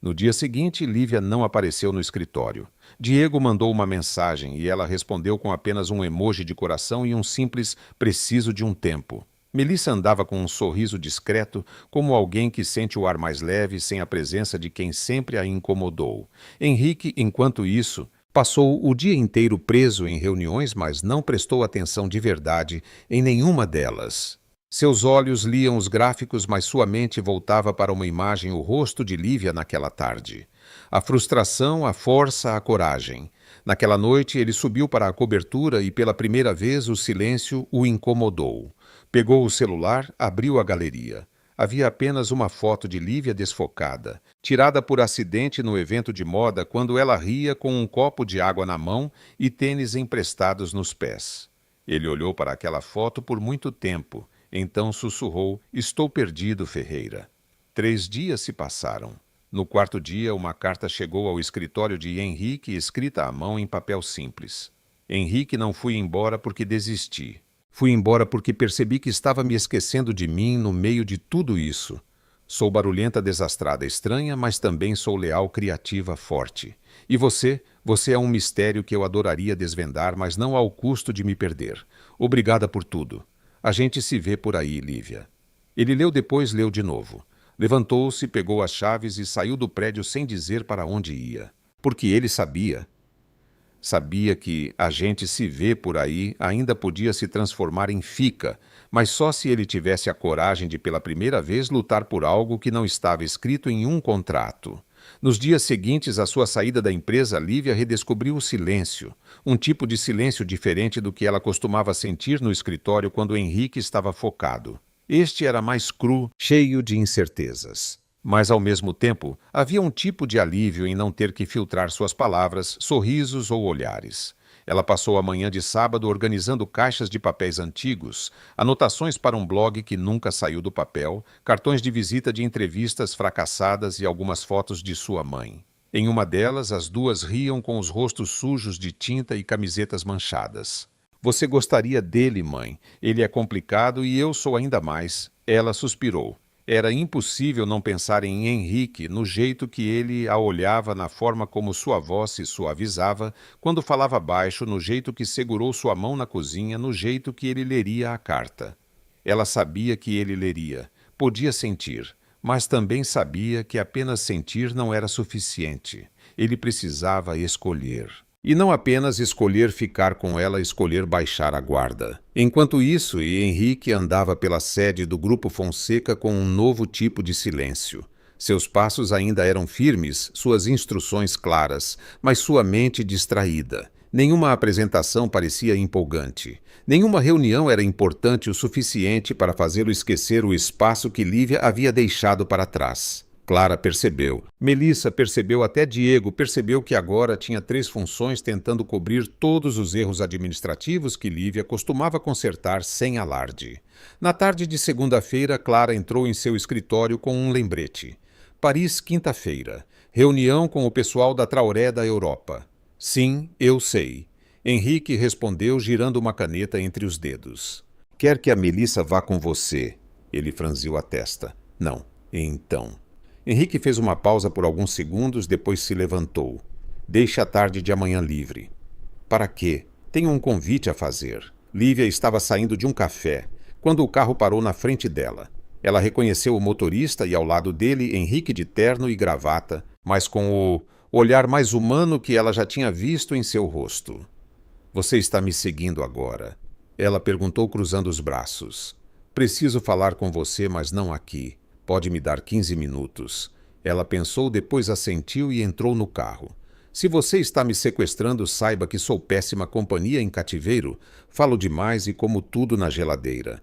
No dia seguinte, Lívia não apareceu no escritório. Diego mandou uma mensagem e ela respondeu com apenas um emoji de coração e um simples "preciso de um tempo". Melissa andava com um sorriso discreto, como alguém que sente o ar mais leve sem a presença de quem sempre a incomodou. Henrique, enquanto isso, passou o dia inteiro preso em reuniões, mas não prestou atenção de verdade em nenhuma delas. Seus olhos liam os gráficos, mas sua mente voltava para uma imagem, o rosto de Lívia naquela tarde. A frustração, a força, a coragem. Naquela noite, ele subiu para a cobertura e, pela primeira vez, o silêncio o incomodou. Pegou o celular, abriu a galeria. Havia apenas uma foto de Lívia desfocada, tirada por acidente no evento de moda quando ela ria com um copo de água na mão e tênis emprestados nos pés. Ele olhou para aquela foto por muito tempo. Então sussurrou: "Estou perdido, Ferreira." 3 dias se passaram. No quarto dia, uma carta chegou ao escritório de Henrique, escrita à mão em papel simples. Henrique, não fui embora porque desisti. Fui embora porque percebi que estava me esquecendo de mim no meio de tudo isso. Sou barulhenta, desastrada, estranha, mas também sou leal, criativa, forte. E você é um mistério que eu adoraria desvendar, mas não ao custo de me perder. Obrigada por tudo. A gente se vê por aí, Lívia. Ele leu, depois leu de novo. Levantou-se, pegou as chaves e saiu do prédio sem dizer para onde ia. Porque ele sabia. Sabia que a gente se vê por aí ainda podia se transformar em fica, mas só se ele tivesse a coragem de pela primeira vez lutar por algo que não estava escrito em um contrato. Nos dias seguintes à sua saída da empresa, Lívia redescobriu o silêncio, um tipo de silêncio diferente do que ela costumava sentir no escritório quando Henrique estava focado. Este era mais cru, cheio de incertezas. Mas, ao mesmo tempo, havia um tipo de alívio em não ter que filtrar suas palavras, sorrisos ou olhares. Ela passou a manhã de sábado organizando caixas de papéis antigos, anotações para um blog que nunca saiu do papel, cartões de visita de entrevistas fracassadas e algumas fotos de sua mãe. Em uma delas, as duas riam com os rostos sujos de tinta e camisetas manchadas. Você gostaria dele, mãe. Ele é complicado e eu sou ainda mais. Ela suspirou. Era impossível não pensar em Henrique, no jeito que ele a olhava, na forma como sua voz se suavizava, quando falava baixo, no jeito que segurou sua mão na cozinha, no jeito que ele leria a carta. Ela sabia que ele leria, podia sentir, mas também sabia que apenas sentir não era suficiente. Ele precisava escolher. E não apenas escolher ficar com ela, escolher baixar a guarda. Enquanto isso, Henrique andava pela sede do Grupo Fonseca com um novo tipo de silêncio. Seus passos ainda eram firmes, suas instruções claras, mas sua mente distraída. Nenhuma apresentação parecia empolgante. Nenhuma reunião era importante o suficiente para fazê-lo esquecer o espaço que Lívia havia deixado para trás. Clara percebeu. Melissa percebeu, até Diego percebeu que agora tinha 3 funções tentando cobrir todos os erros administrativos que Lívia costumava consertar sem alarde. Na tarde de segunda-feira, Clara entrou em seu escritório com um lembrete. Paris, quinta-feira. Reunião com o pessoal da Traoré da Europa. Sim, eu sei. Henrique respondeu, girando uma caneta entre os dedos. Quer que a Melissa vá com você? Ele franziu a testa. Não. Então. Henrique fez uma pausa por alguns segundos, depois se levantou. Deixe a tarde de amanhã livre. Para quê? Tenho um convite a fazer. Lívia estava saindo de um café, quando o carro parou na frente dela. Ela reconheceu o motorista e ao lado dele Henrique de terno e gravata, mas com o olhar mais humano que ela já tinha visto em seu rosto. Você está me seguindo agora? Ela perguntou cruzando os braços. Preciso falar com você, mas não aqui. Pode me dar 15 minutos. Ela pensou, depois assentiu e entrou no carro. Se você está me sequestrando, saiba que sou péssima companhia em cativeiro. Falo demais e como tudo na geladeira.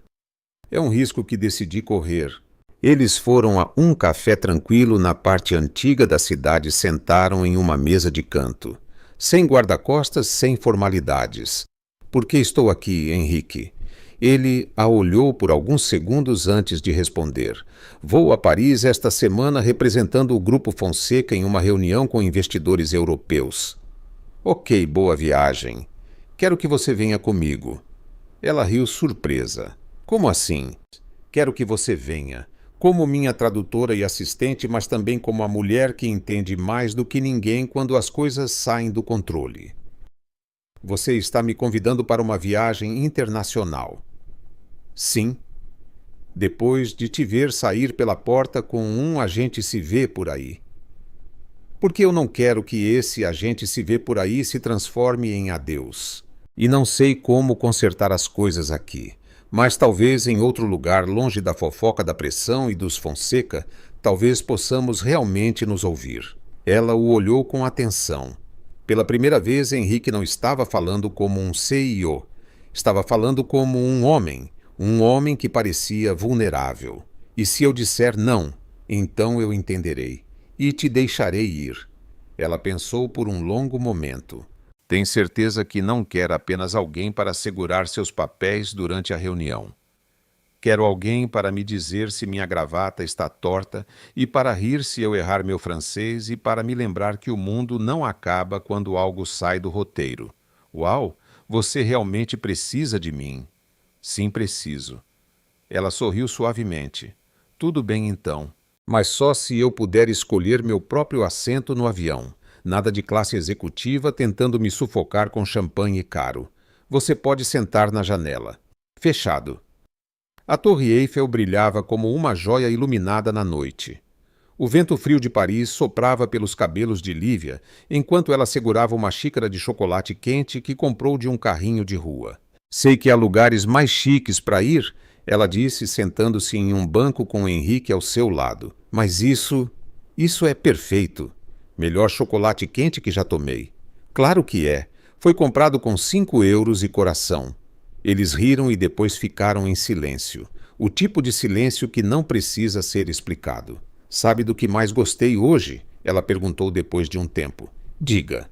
É um risco que decidi correr. Eles foram a um café tranquilo na parte antiga da cidade e sentaram em uma mesa de canto. Sem guarda-costas, sem formalidades. Por que estou aqui, Henrique? Ele a olhou por alguns segundos antes de responder. Vou a Paris esta semana representando o Grupo Fonseca em uma reunião com investidores europeus. Ok, boa viagem. Quero que você venha comigo. Ela riu surpresa. Como assim? Quero que você venha. Como minha tradutora e assistente, mas também como a mulher que entende mais do que ninguém quando as coisas saem do controle. Você está me convidando para uma viagem internacional. Sim. Depois de te ver sair pela porta com um agente se vê por aí. Porque eu não quero que esse agente se vê por aí se transforme em adeus. E não sei como consertar as coisas aqui. Mas talvez em outro lugar, longe da fofoca da pressão e dos Fonseca, talvez possamos realmente nos ouvir. Ela o olhou com atenção. Pela primeira vez, Henrique não estava falando como um CEO. Estava falando como um homem que parecia vulnerável. E se eu disser não, então eu entenderei. E te deixarei ir. Ela pensou por um longo momento. Tem certeza que não quer apenas alguém para segurar seus papéis durante a reunião. Quero alguém para me dizer se minha gravata está torta e para rir se eu errar meu francês e para me lembrar que o mundo não acaba quando algo sai do roteiro. Uau, você realmente precisa de mim. Sim, preciso. Ela sorriu suavemente. Tudo bem então. Mas só se eu puder escolher meu próprio assento no avião. Nada de classe executiva tentando me sufocar com champanhe caro. Você pode sentar na janela. Fechado. A Torre Eiffel brilhava como uma joia iluminada na noite. O vento frio de Paris soprava pelos cabelos de Lívia, enquanto ela segurava uma xícara de chocolate quente que comprou de um carrinho de rua. Sei que há lugares mais chiques para ir, ela disse, sentando-se em um banco com Henrique ao seu lado. Mas isso é perfeito. Melhor chocolate quente que já tomei. Claro que é. Foi comprado com 5 euros e coração. Eles riram e depois ficaram em silêncio. O tipo de silêncio que não precisa ser explicado. Sabe do que mais gostei hoje? Ela perguntou depois de um tempo. Diga.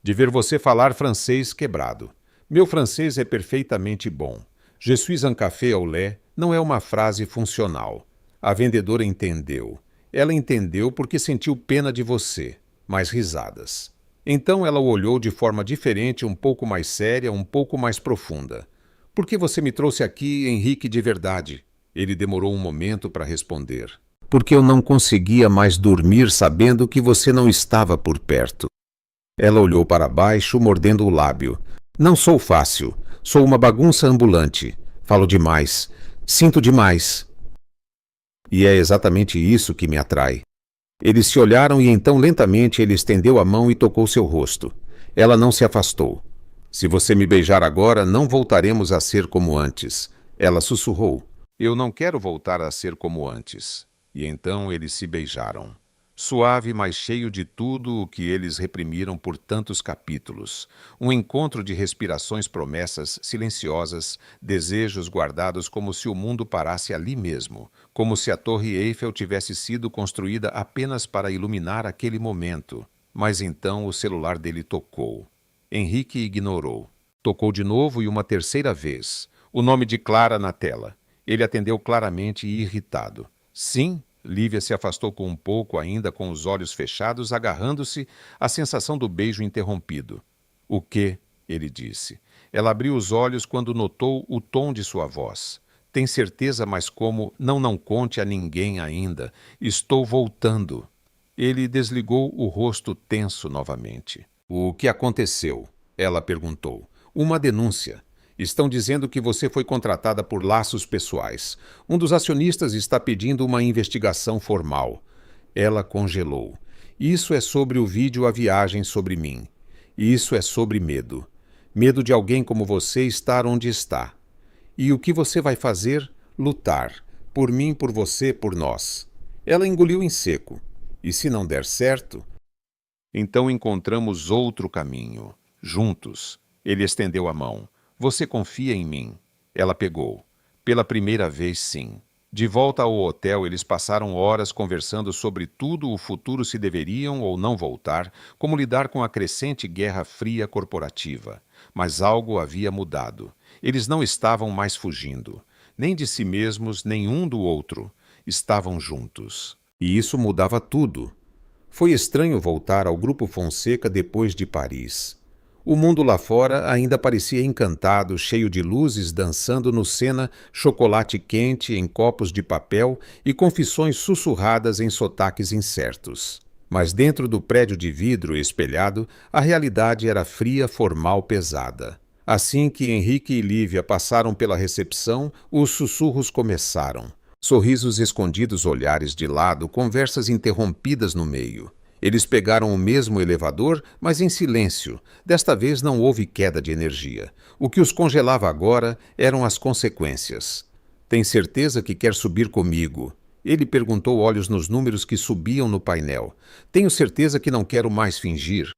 De ver você falar francês quebrado. Meu francês é perfeitamente bom. Je suis un café au lait não é uma frase funcional. A vendedora entendeu. Ela entendeu porque sentiu pena de você. Mais risadas. Então ela o olhou de forma diferente, um pouco mais séria, um pouco mais profunda. Por que você me trouxe aqui, Henrique, de verdade? Ele demorou um momento para responder. Porque eu não conseguia mais dormir sabendo que você não estava por perto. Ela olhou para baixo, mordendo o lábio. Não sou fácil. Sou uma bagunça ambulante. Falo demais. Sinto demais. E é exatamente isso que me atrai. Eles se olharam e então lentamente ele estendeu a mão e tocou seu rosto. Ela não se afastou. Se você me beijar agora, não voltaremos a ser como antes. Ela sussurrou. Eu não quero voltar a ser como antes. E então eles se beijaram. Suave, mas cheio de tudo o que eles reprimiram por tantos capítulos. Um encontro de respirações, promessas silenciosas, desejos guardados como se o mundo parasse ali mesmo, como se a Torre Eiffel tivesse sido construída apenas para iluminar aquele momento. Mas então o celular dele tocou. Henrique ignorou. Tocou de novo e uma terceira vez. O nome de Clara na tela. Ele atendeu claramente e irritado. Sim? Lívia se afastou com um pouco, ainda com os olhos fechados, agarrando-se à sensação do beijo interrompido. O quê? Ele disse. Ela abriu os olhos quando notou o tom de sua voz. Tem certeza, mas como? Não conte a ninguém ainda. Estou voltando. Ele desligou o rosto tenso novamente. O que aconteceu? Ela perguntou. Uma denúncia. Estão dizendo que você foi contratada por laços pessoais. Um dos acionistas está pedindo uma investigação formal. Ela congelou. Isso é sobre o vídeo A Viagem sobre mim. Isso é sobre medo. Medo de alguém como você estar onde está. E o que você vai fazer? Lutar. Por mim, por você, por nós. Ela engoliu em seco. E se não der certo? Então encontramos outro caminho. Juntos. Ele estendeu a mão. Você confia em mim? Ela pegou. Pela primeira vez, sim. De volta ao hotel, eles passaram horas conversando sobre tudo o futuro se deveriam ou não voltar, como lidar com a crescente guerra fria corporativa. Mas algo havia mudado. Eles não estavam mais fugindo. Nem de si mesmos, nem um do outro. Estavam juntos. E isso mudava tudo. Foi estranho voltar ao Grupo Fonseca depois de Paris. O mundo lá fora ainda parecia encantado, cheio de luzes dançando no Sena, chocolate quente em copos de papel e confissões sussurradas em sotaques incertos. Mas dentro do prédio de vidro espelhado, a realidade era fria, formal, pesada. Assim que Henrique e Lívia passaram pela recepção, os sussurros começaram. Sorrisos escondidos, olhares de lado, conversas interrompidas no meio. Eles pegaram o mesmo elevador, mas em silêncio. Desta vez não houve queda de energia. O que os congelava agora eram as consequências. Tem certeza que quer subir comigo? Ele perguntou, olhos nos números que subiam no painel. Tenho certeza que não quero mais fingir.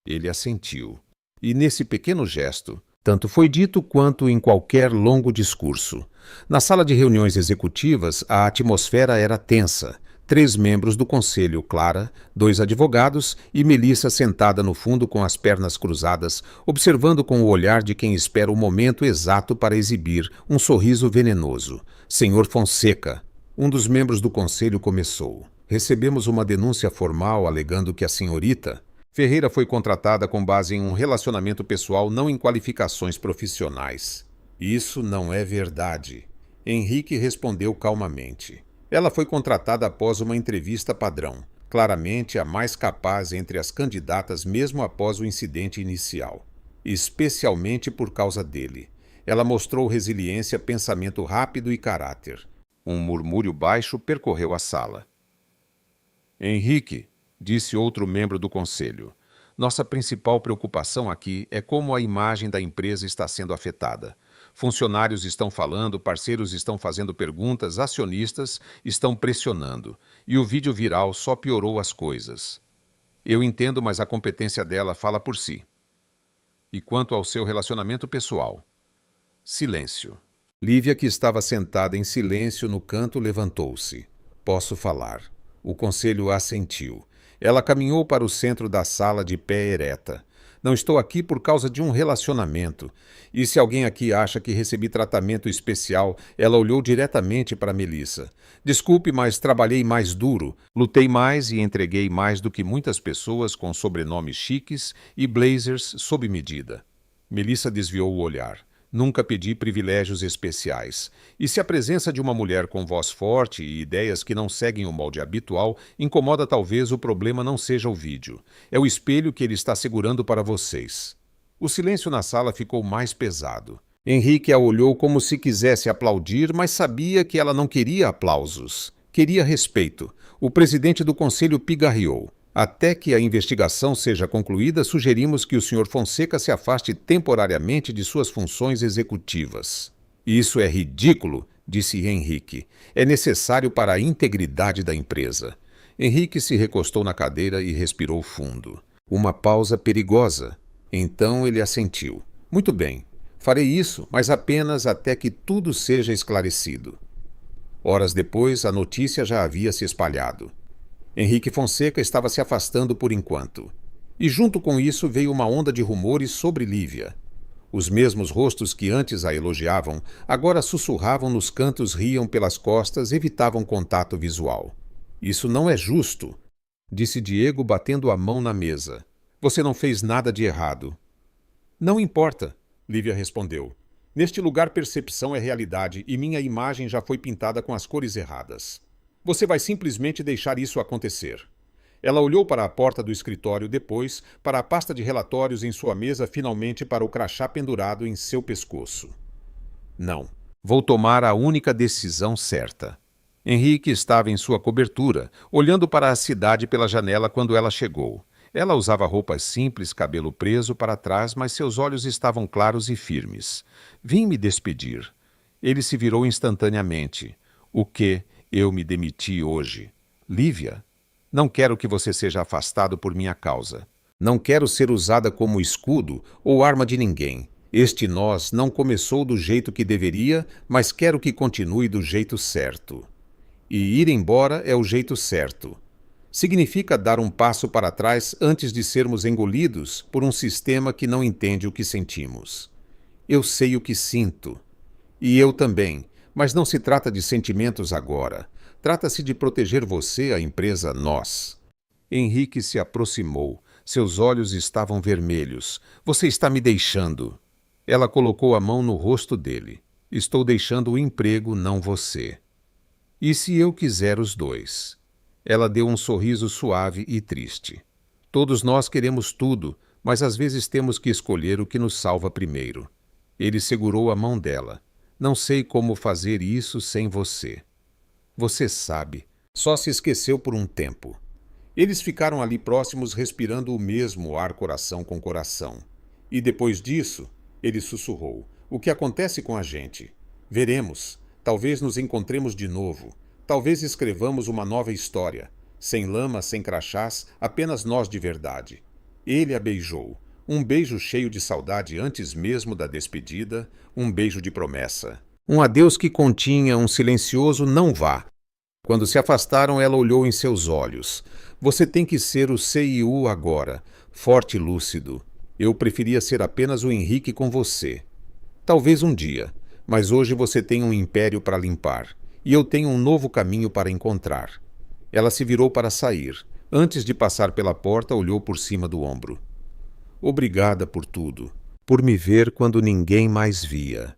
Ele assentiu. E nesse pequeno gesto, tanto foi dito quanto em qualquer longo discurso. Na sala de reuniões executivas, a atmosfera era tensa. 3 membros do conselho, Clara, 2 advogados e Melissa sentada no fundo com as pernas cruzadas, observando com o olhar de quem espera o momento exato para exibir um sorriso venenoso. Senhor Fonseca, um dos membros do conselho começou. Recebemos uma denúncia formal alegando que a senhorita Ferreira foi contratada com base em um relacionamento pessoal, não em qualificações profissionais. Isso não é verdade. Henrique respondeu calmamente. Ela foi contratada após uma entrevista padrão, claramente a mais capaz entre as candidatas mesmo após o incidente inicial. Especialmente por causa dele. Ela mostrou resiliência, pensamento rápido e caráter. Um murmúrio baixo percorreu a sala. Henrique, disse outro membro do conselho, nossa principal preocupação aqui é como a imagem da empresa está sendo afetada. Funcionários estão falando, parceiros estão fazendo perguntas, acionistas estão pressionando. E o vídeo viral só piorou as coisas. Eu entendo, mas a competência dela fala por si. E quanto ao seu relacionamento pessoal? Silêncio. Lívia, que estava sentada em silêncio no canto, levantou-se. Posso falar. O conselho assentiu. Ela caminhou para o centro da sala de pé ereta. Não estou aqui por causa de um relacionamento. E se alguém aqui acha que recebi tratamento especial, ela olhou diretamente para Melissa. Desculpe, mas trabalhei mais duro, lutei mais e entreguei mais do que muitas pessoas com sobrenomes chiques e blazers sob medida. Melissa desviou o olhar. Nunca pedi privilégios especiais. E se a presença de uma mulher com voz forte e ideias que não seguem o molde habitual incomoda, talvez o problema não seja o vídeo. É o espelho que ele está segurando para vocês. O silêncio na sala ficou mais pesado. Henrique a olhou como se quisesse aplaudir, mas sabia que ela não queria aplausos. Queria respeito. O presidente do conselho pigarreou. Até que a investigação seja concluída, sugerimos que o Sr. Fonseca se afaste temporariamente de suas funções executivas. Isso é ridículo, disse Henrique. É necessário para a integridade da empresa. Henrique se recostou na cadeira e respirou fundo. Uma pausa perigosa. Então ele assentiu. Muito bem, farei isso, mas apenas até que tudo seja esclarecido. Horas depois, a notícia já havia se espalhado. Henrique Fonseca estava se afastando por enquanto. E junto com isso veio uma onda de rumores sobre Lívia. Os mesmos rostos que antes a elogiavam, agora sussurravam nos cantos, riam pelas costas, evitavam contato visual. Isso não é justo, disse Diego batendo a mão na mesa. Você não fez nada de errado. Não importa, Lívia respondeu. Neste lugar percepção é realidade e minha imagem já foi pintada com as cores erradas. Você vai simplesmente deixar isso acontecer. Ela olhou para a porta do escritório, depois para a pasta de relatórios em sua mesa, finalmente para o crachá pendurado em seu pescoço. Não. Vou tomar a única decisão certa. Henrique estava em sua cobertura, olhando para a cidade pela janela quando ela chegou. Ela usava roupas simples, cabelo preso para trás, mas seus olhos estavam claros e firmes. Vim me despedir. Ele se virou instantaneamente. O quê? Eu me demiti hoje. Lívia, não quero que você seja afastado por minha causa. Não quero ser usada como escudo ou arma de ninguém. Este nós não começou do jeito que deveria, mas quero que continue do jeito certo. E ir embora é o jeito certo. Significa dar um passo para trás antes de sermos engolidos por um sistema que não entende o que sentimos. Eu sei o que sinto. E eu também. Mas não se trata de sentimentos agora. Trata-se de proteger você, a empresa nós. Henrique se aproximou. Seus olhos estavam vermelhos. Você está me deixando. Ela colocou a mão no rosto dele. Estou deixando o emprego, não você. E se eu quiser os dois? Ela deu um sorriso suave e triste. Todos nós queremos tudo, mas às vezes temos que escolher o que nos salva primeiro. Ele segurou a mão dela. Não sei como fazer isso sem você. Você sabe, só se esqueceu por um tempo. Eles ficaram ali próximos, respirando o mesmo ar coração com coração. E depois disso, ele sussurrou. O que acontece com a gente? Veremos. Talvez nos encontremos de novo. Talvez escrevamos uma nova história. Sem lama, sem crachás, apenas nós de verdade. Ele a beijou. Um beijo cheio de saudade antes mesmo da despedida, um beijo de promessa. Um adeus que continha um silencioso não vá. Quando se afastaram, ela olhou em seus olhos. Você tem que ser o CIO agora, forte e lúcido. Eu preferia ser apenas o Henrique com você. Talvez um dia, mas hoje você tem um império para limpar, e eu tenho um novo caminho para encontrar. Ela se virou para sair. Antes de passar pela porta, olhou por cima do ombro. Obrigada por tudo, por me ver quando ninguém mais via.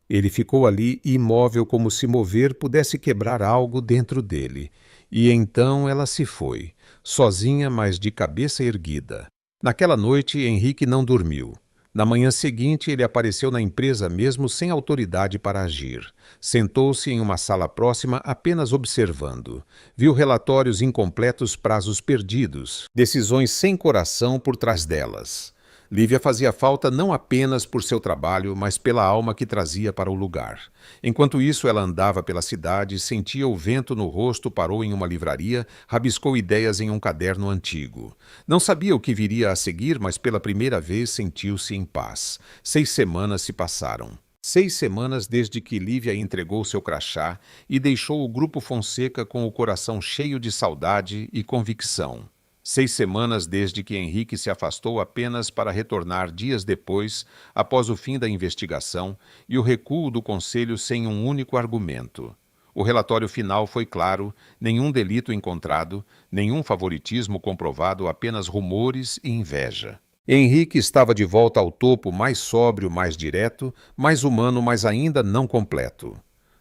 Ele ficou ali imóvel, como se mover pudesse quebrar algo dentro dele. E então ela se foi, sozinha, mas de cabeça erguida. Naquela noite, Henrique não dormiu. Na manhã seguinte, ele apareceu na empresa mesmo sem autoridade para agir. Sentou-se em uma sala próxima apenas observando. Viu relatórios incompletos, prazos perdidos, decisões sem coração por trás delas. Lívia fazia falta não apenas por seu trabalho, mas pela alma que trazia para o lugar. Enquanto isso, ela andava pela cidade, sentia o vento no rosto, parou em uma livraria, rabiscou ideias em um caderno antigo. Não sabia o que viria a seguir, mas pela primeira vez sentiu-se em paz. 6 semanas se passaram. 6 semanas desde que Lívia entregou seu crachá e deixou o Grupo Fonseca com o coração cheio de saudade e convicção. 6 semanas desde que Henrique se afastou apenas para retornar dias depois, após o fim da investigação e o recuo do conselho sem um único argumento. O relatório final foi claro: nenhum delito encontrado, nenhum favoritismo comprovado, apenas rumores e inveja. Henrique estava de volta ao topo, mais sóbrio, mais direto, mais humano, mas ainda não completo.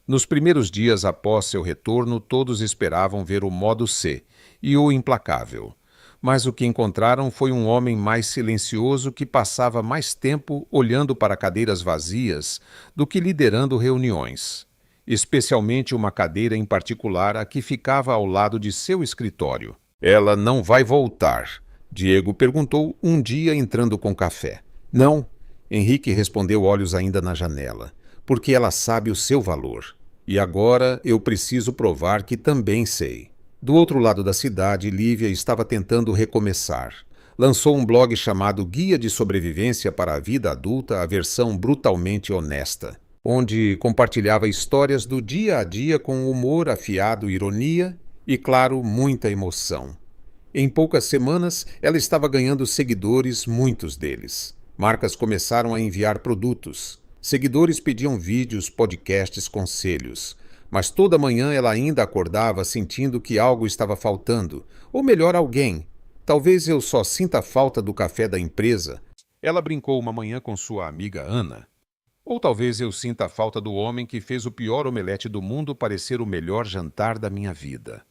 Nos primeiros dias após seu retorno, todos esperavam ver o modo C e o implacável. Mas o que encontraram foi um homem mais silencioso que passava mais tempo olhando para cadeiras vazias do que liderando reuniões. Especialmente uma cadeira em particular, a que ficava ao lado de seu escritório. Ela não vai voltar, Diego perguntou um dia entrando com café. Não, Henrique respondeu, olhos ainda na janela, porque ela sabe o seu valor. E agora eu preciso provar que também sei. Do outro lado da cidade, Lívia estava tentando recomeçar. Lançou um blog chamado Guia de Sobrevivência para a Vida Adulta, a versão brutalmente honesta, onde compartilhava histórias do dia a dia com humor afiado, ironia e, claro, muita emoção. Em poucas semanas, ela estava ganhando seguidores, muitos deles. Marcas começaram a enviar produtos. Seguidores pediam vídeos, podcasts, conselhos. Mas toda manhã ela ainda acordava sentindo que algo estava faltando, ou melhor, alguém. Talvez eu só sinta falta do café da empresa. Ela brincou uma manhã com sua amiga Ana. Ou talvez eu sinta a falta do homem que fez o pior omelete do mundo parecer o melhor jantar da minha vida.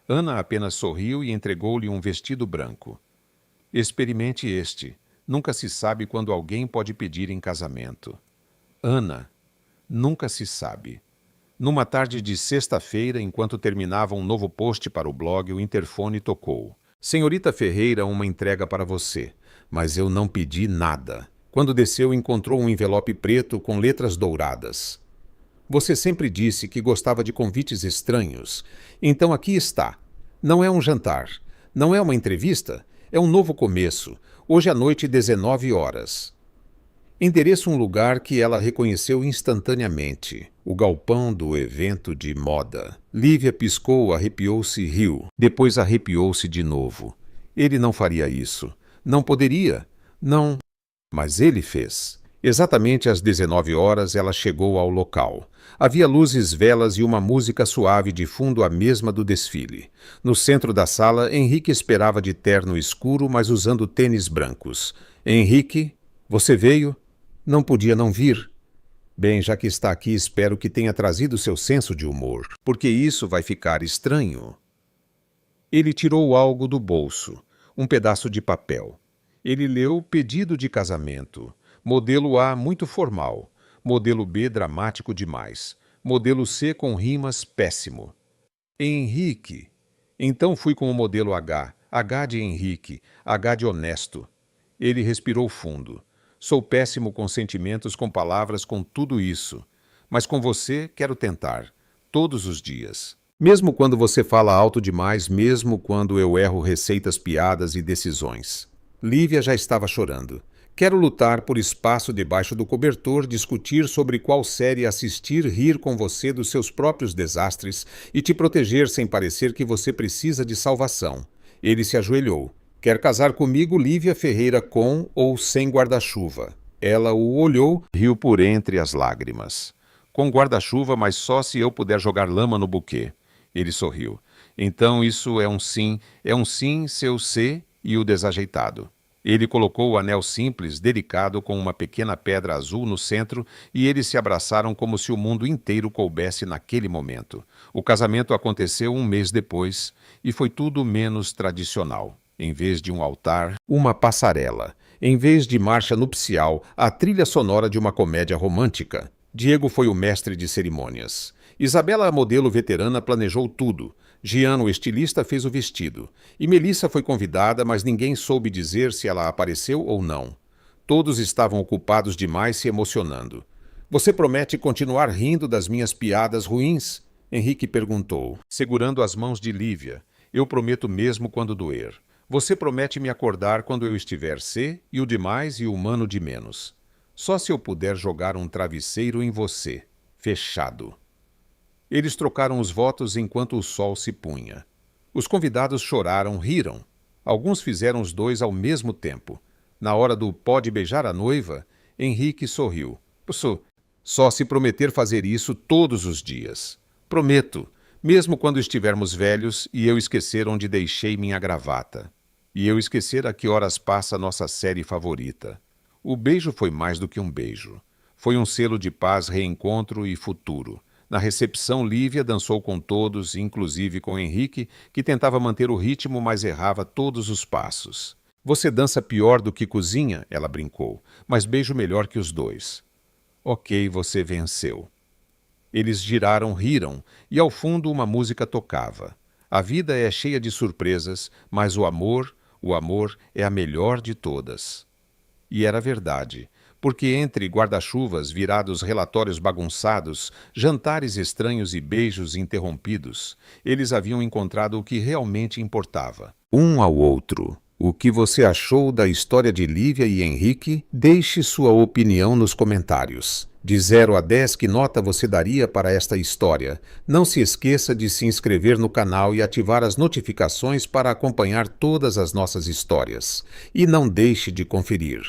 Ana apenas sorriu e entregou-lhe um vestido branco. Experimente este. Nunca se sabe quando alguém pode pedir em casamento. Ana, nunca se sabe. Numa tarde de sexta-feira, enquanto terminava um novo post para o blog, o interfone tocou. Senhorita Ferreira, uma entrega para você. Mas eu não pedi nada. Quando desceu, encontrou um envelope preto com letras douradas. Você sempre disse que gostava de convites estranhos. Então aqui está. Não é um jantar. Não é uma entrevista. É um novo começo. Hoje à noite, 19 horas. Endereço um lugar que ela reconheceu instantaneamente. O galpão do evento de moda. Lívia piscou, arrepiou-se e riu. Depois arrepiou-se de novo. Ele não faria isso. Não poderia. Não. Mas ele fez. Exatamente às 19 horas ela chegou ao local. Havia luzes, velas e uma música suave de fundo, a mesma do desfile. No centro da sala, Henrique esperava de terno escuro, mas usando tênis brancos. Henrique, você veio? Não podia não vir. Bem, já que está aqui, espero que tenha trazido seu senso de humor, porque isso vai ficar estranho. Ele tirou algo do bolso, um pedaço de papel. Ele leu pedido de casamento. Modelo A, muito formal. Modelo B, dramático demais. Modelo C, com rimas, péssimo. Henrique. Então fui com o modelo H. H de Henrique. H de honesto. Ele respirou fundo. Sou péssimo com sentimentos, com palavras, com tudo isso. Mas com você quero tentar. Todos os dias. Mesmo quando você fala alto demais, mesmo quando eu erro receitas, piadas e decisões. Lívia já estava chorando. Quero lutar por espaço debaixo do cobertor, discutir sobre qual série assistir, rir com você dos seus próprios desastres e te proteger sem parecer que você precisa de salvação. Ele se ajoelhou. Quer casar comigo, Lívia Ferreira, com ou sem guarda-chuva? Ela o olhou, riu por entre as lágrimas. Com guarda-chuva, mas só se eu puder jogar lama no buquê. Ele sorriu. Então isso é um sim, seu C e o desajeitado. Ele colocou o anel simples, delicado, com uma pequena pedra azul no centro, e eles se abraçaram como se o mundo inteiro coubesse naquele momento. O casamento aconteceu um mês depois, e foi tudo menos tradicional. Em vez de um altar, uma passarela. Em vez de marcha nupcial, a trilha sonora de uma comédia romântica. Diego foi o mestre de cerimônias. Isabela, a modelo veterana, planejou tudo. Giano, o estilista, fez o vestido. E Melissa foi convidada, mas ninguém soube dizer se ela apareceu ou não. Todos estavam ocupados demais se emocionando. Você promete continuar rindo das minhas piadas ruins? Henrique perguntou, segurando as mãos de Lívia. Eu prometo mesmo quando doer. Você promete me acordar quando eu estiver C e o demais e o humano de menos. Só se eu puder jogar um travesseiro em você. Fechado. Eles trocaram os votos enquanto o sol se punha. Os convidados choraram, riram. Alguns fizeram os dois ao mesmo tempo. Na hora do pode beijar a noiva, Henrique sorriu. Só se prometer fazer isso todos os dias. Prometo, mesmo quando estivermos velhos e eu esquecer onde deixei minha gravata. E eu esquecer a que horas passa nossa série favorita. O beijo foi mais do que um beijo. Foi um selo de paz, reencontro e futuro. Na recepção, Lívia dançou com todos, inclusive com Henrique, que tentava manter o ritmo, mas errava todos os passos. Você dança pior do que cozinha, ela brincou, mas beijo melhor que os dois. Ok, você venceu. Eles giraram, riram, e ao fundo uma música tocava. A vida é cheia de surpresas, mas o amor é a melhor de todas. E era verdade. Porque entre guarda-chuvas, virados relatórios bagunçados, jantares estranhos e beijos interrompidos, eles haviam encontrado o que realmente importava. Um ao outro. O que você achou da história de Lívia e Henrique? Deixe sua opinião nos comentários. De 0 a 10, que nota você daria para esta história? Não se esqueça de se inscrever no canal e ativar as notificações para acompanhar todas as nossas histórias. E não deixe de conferir.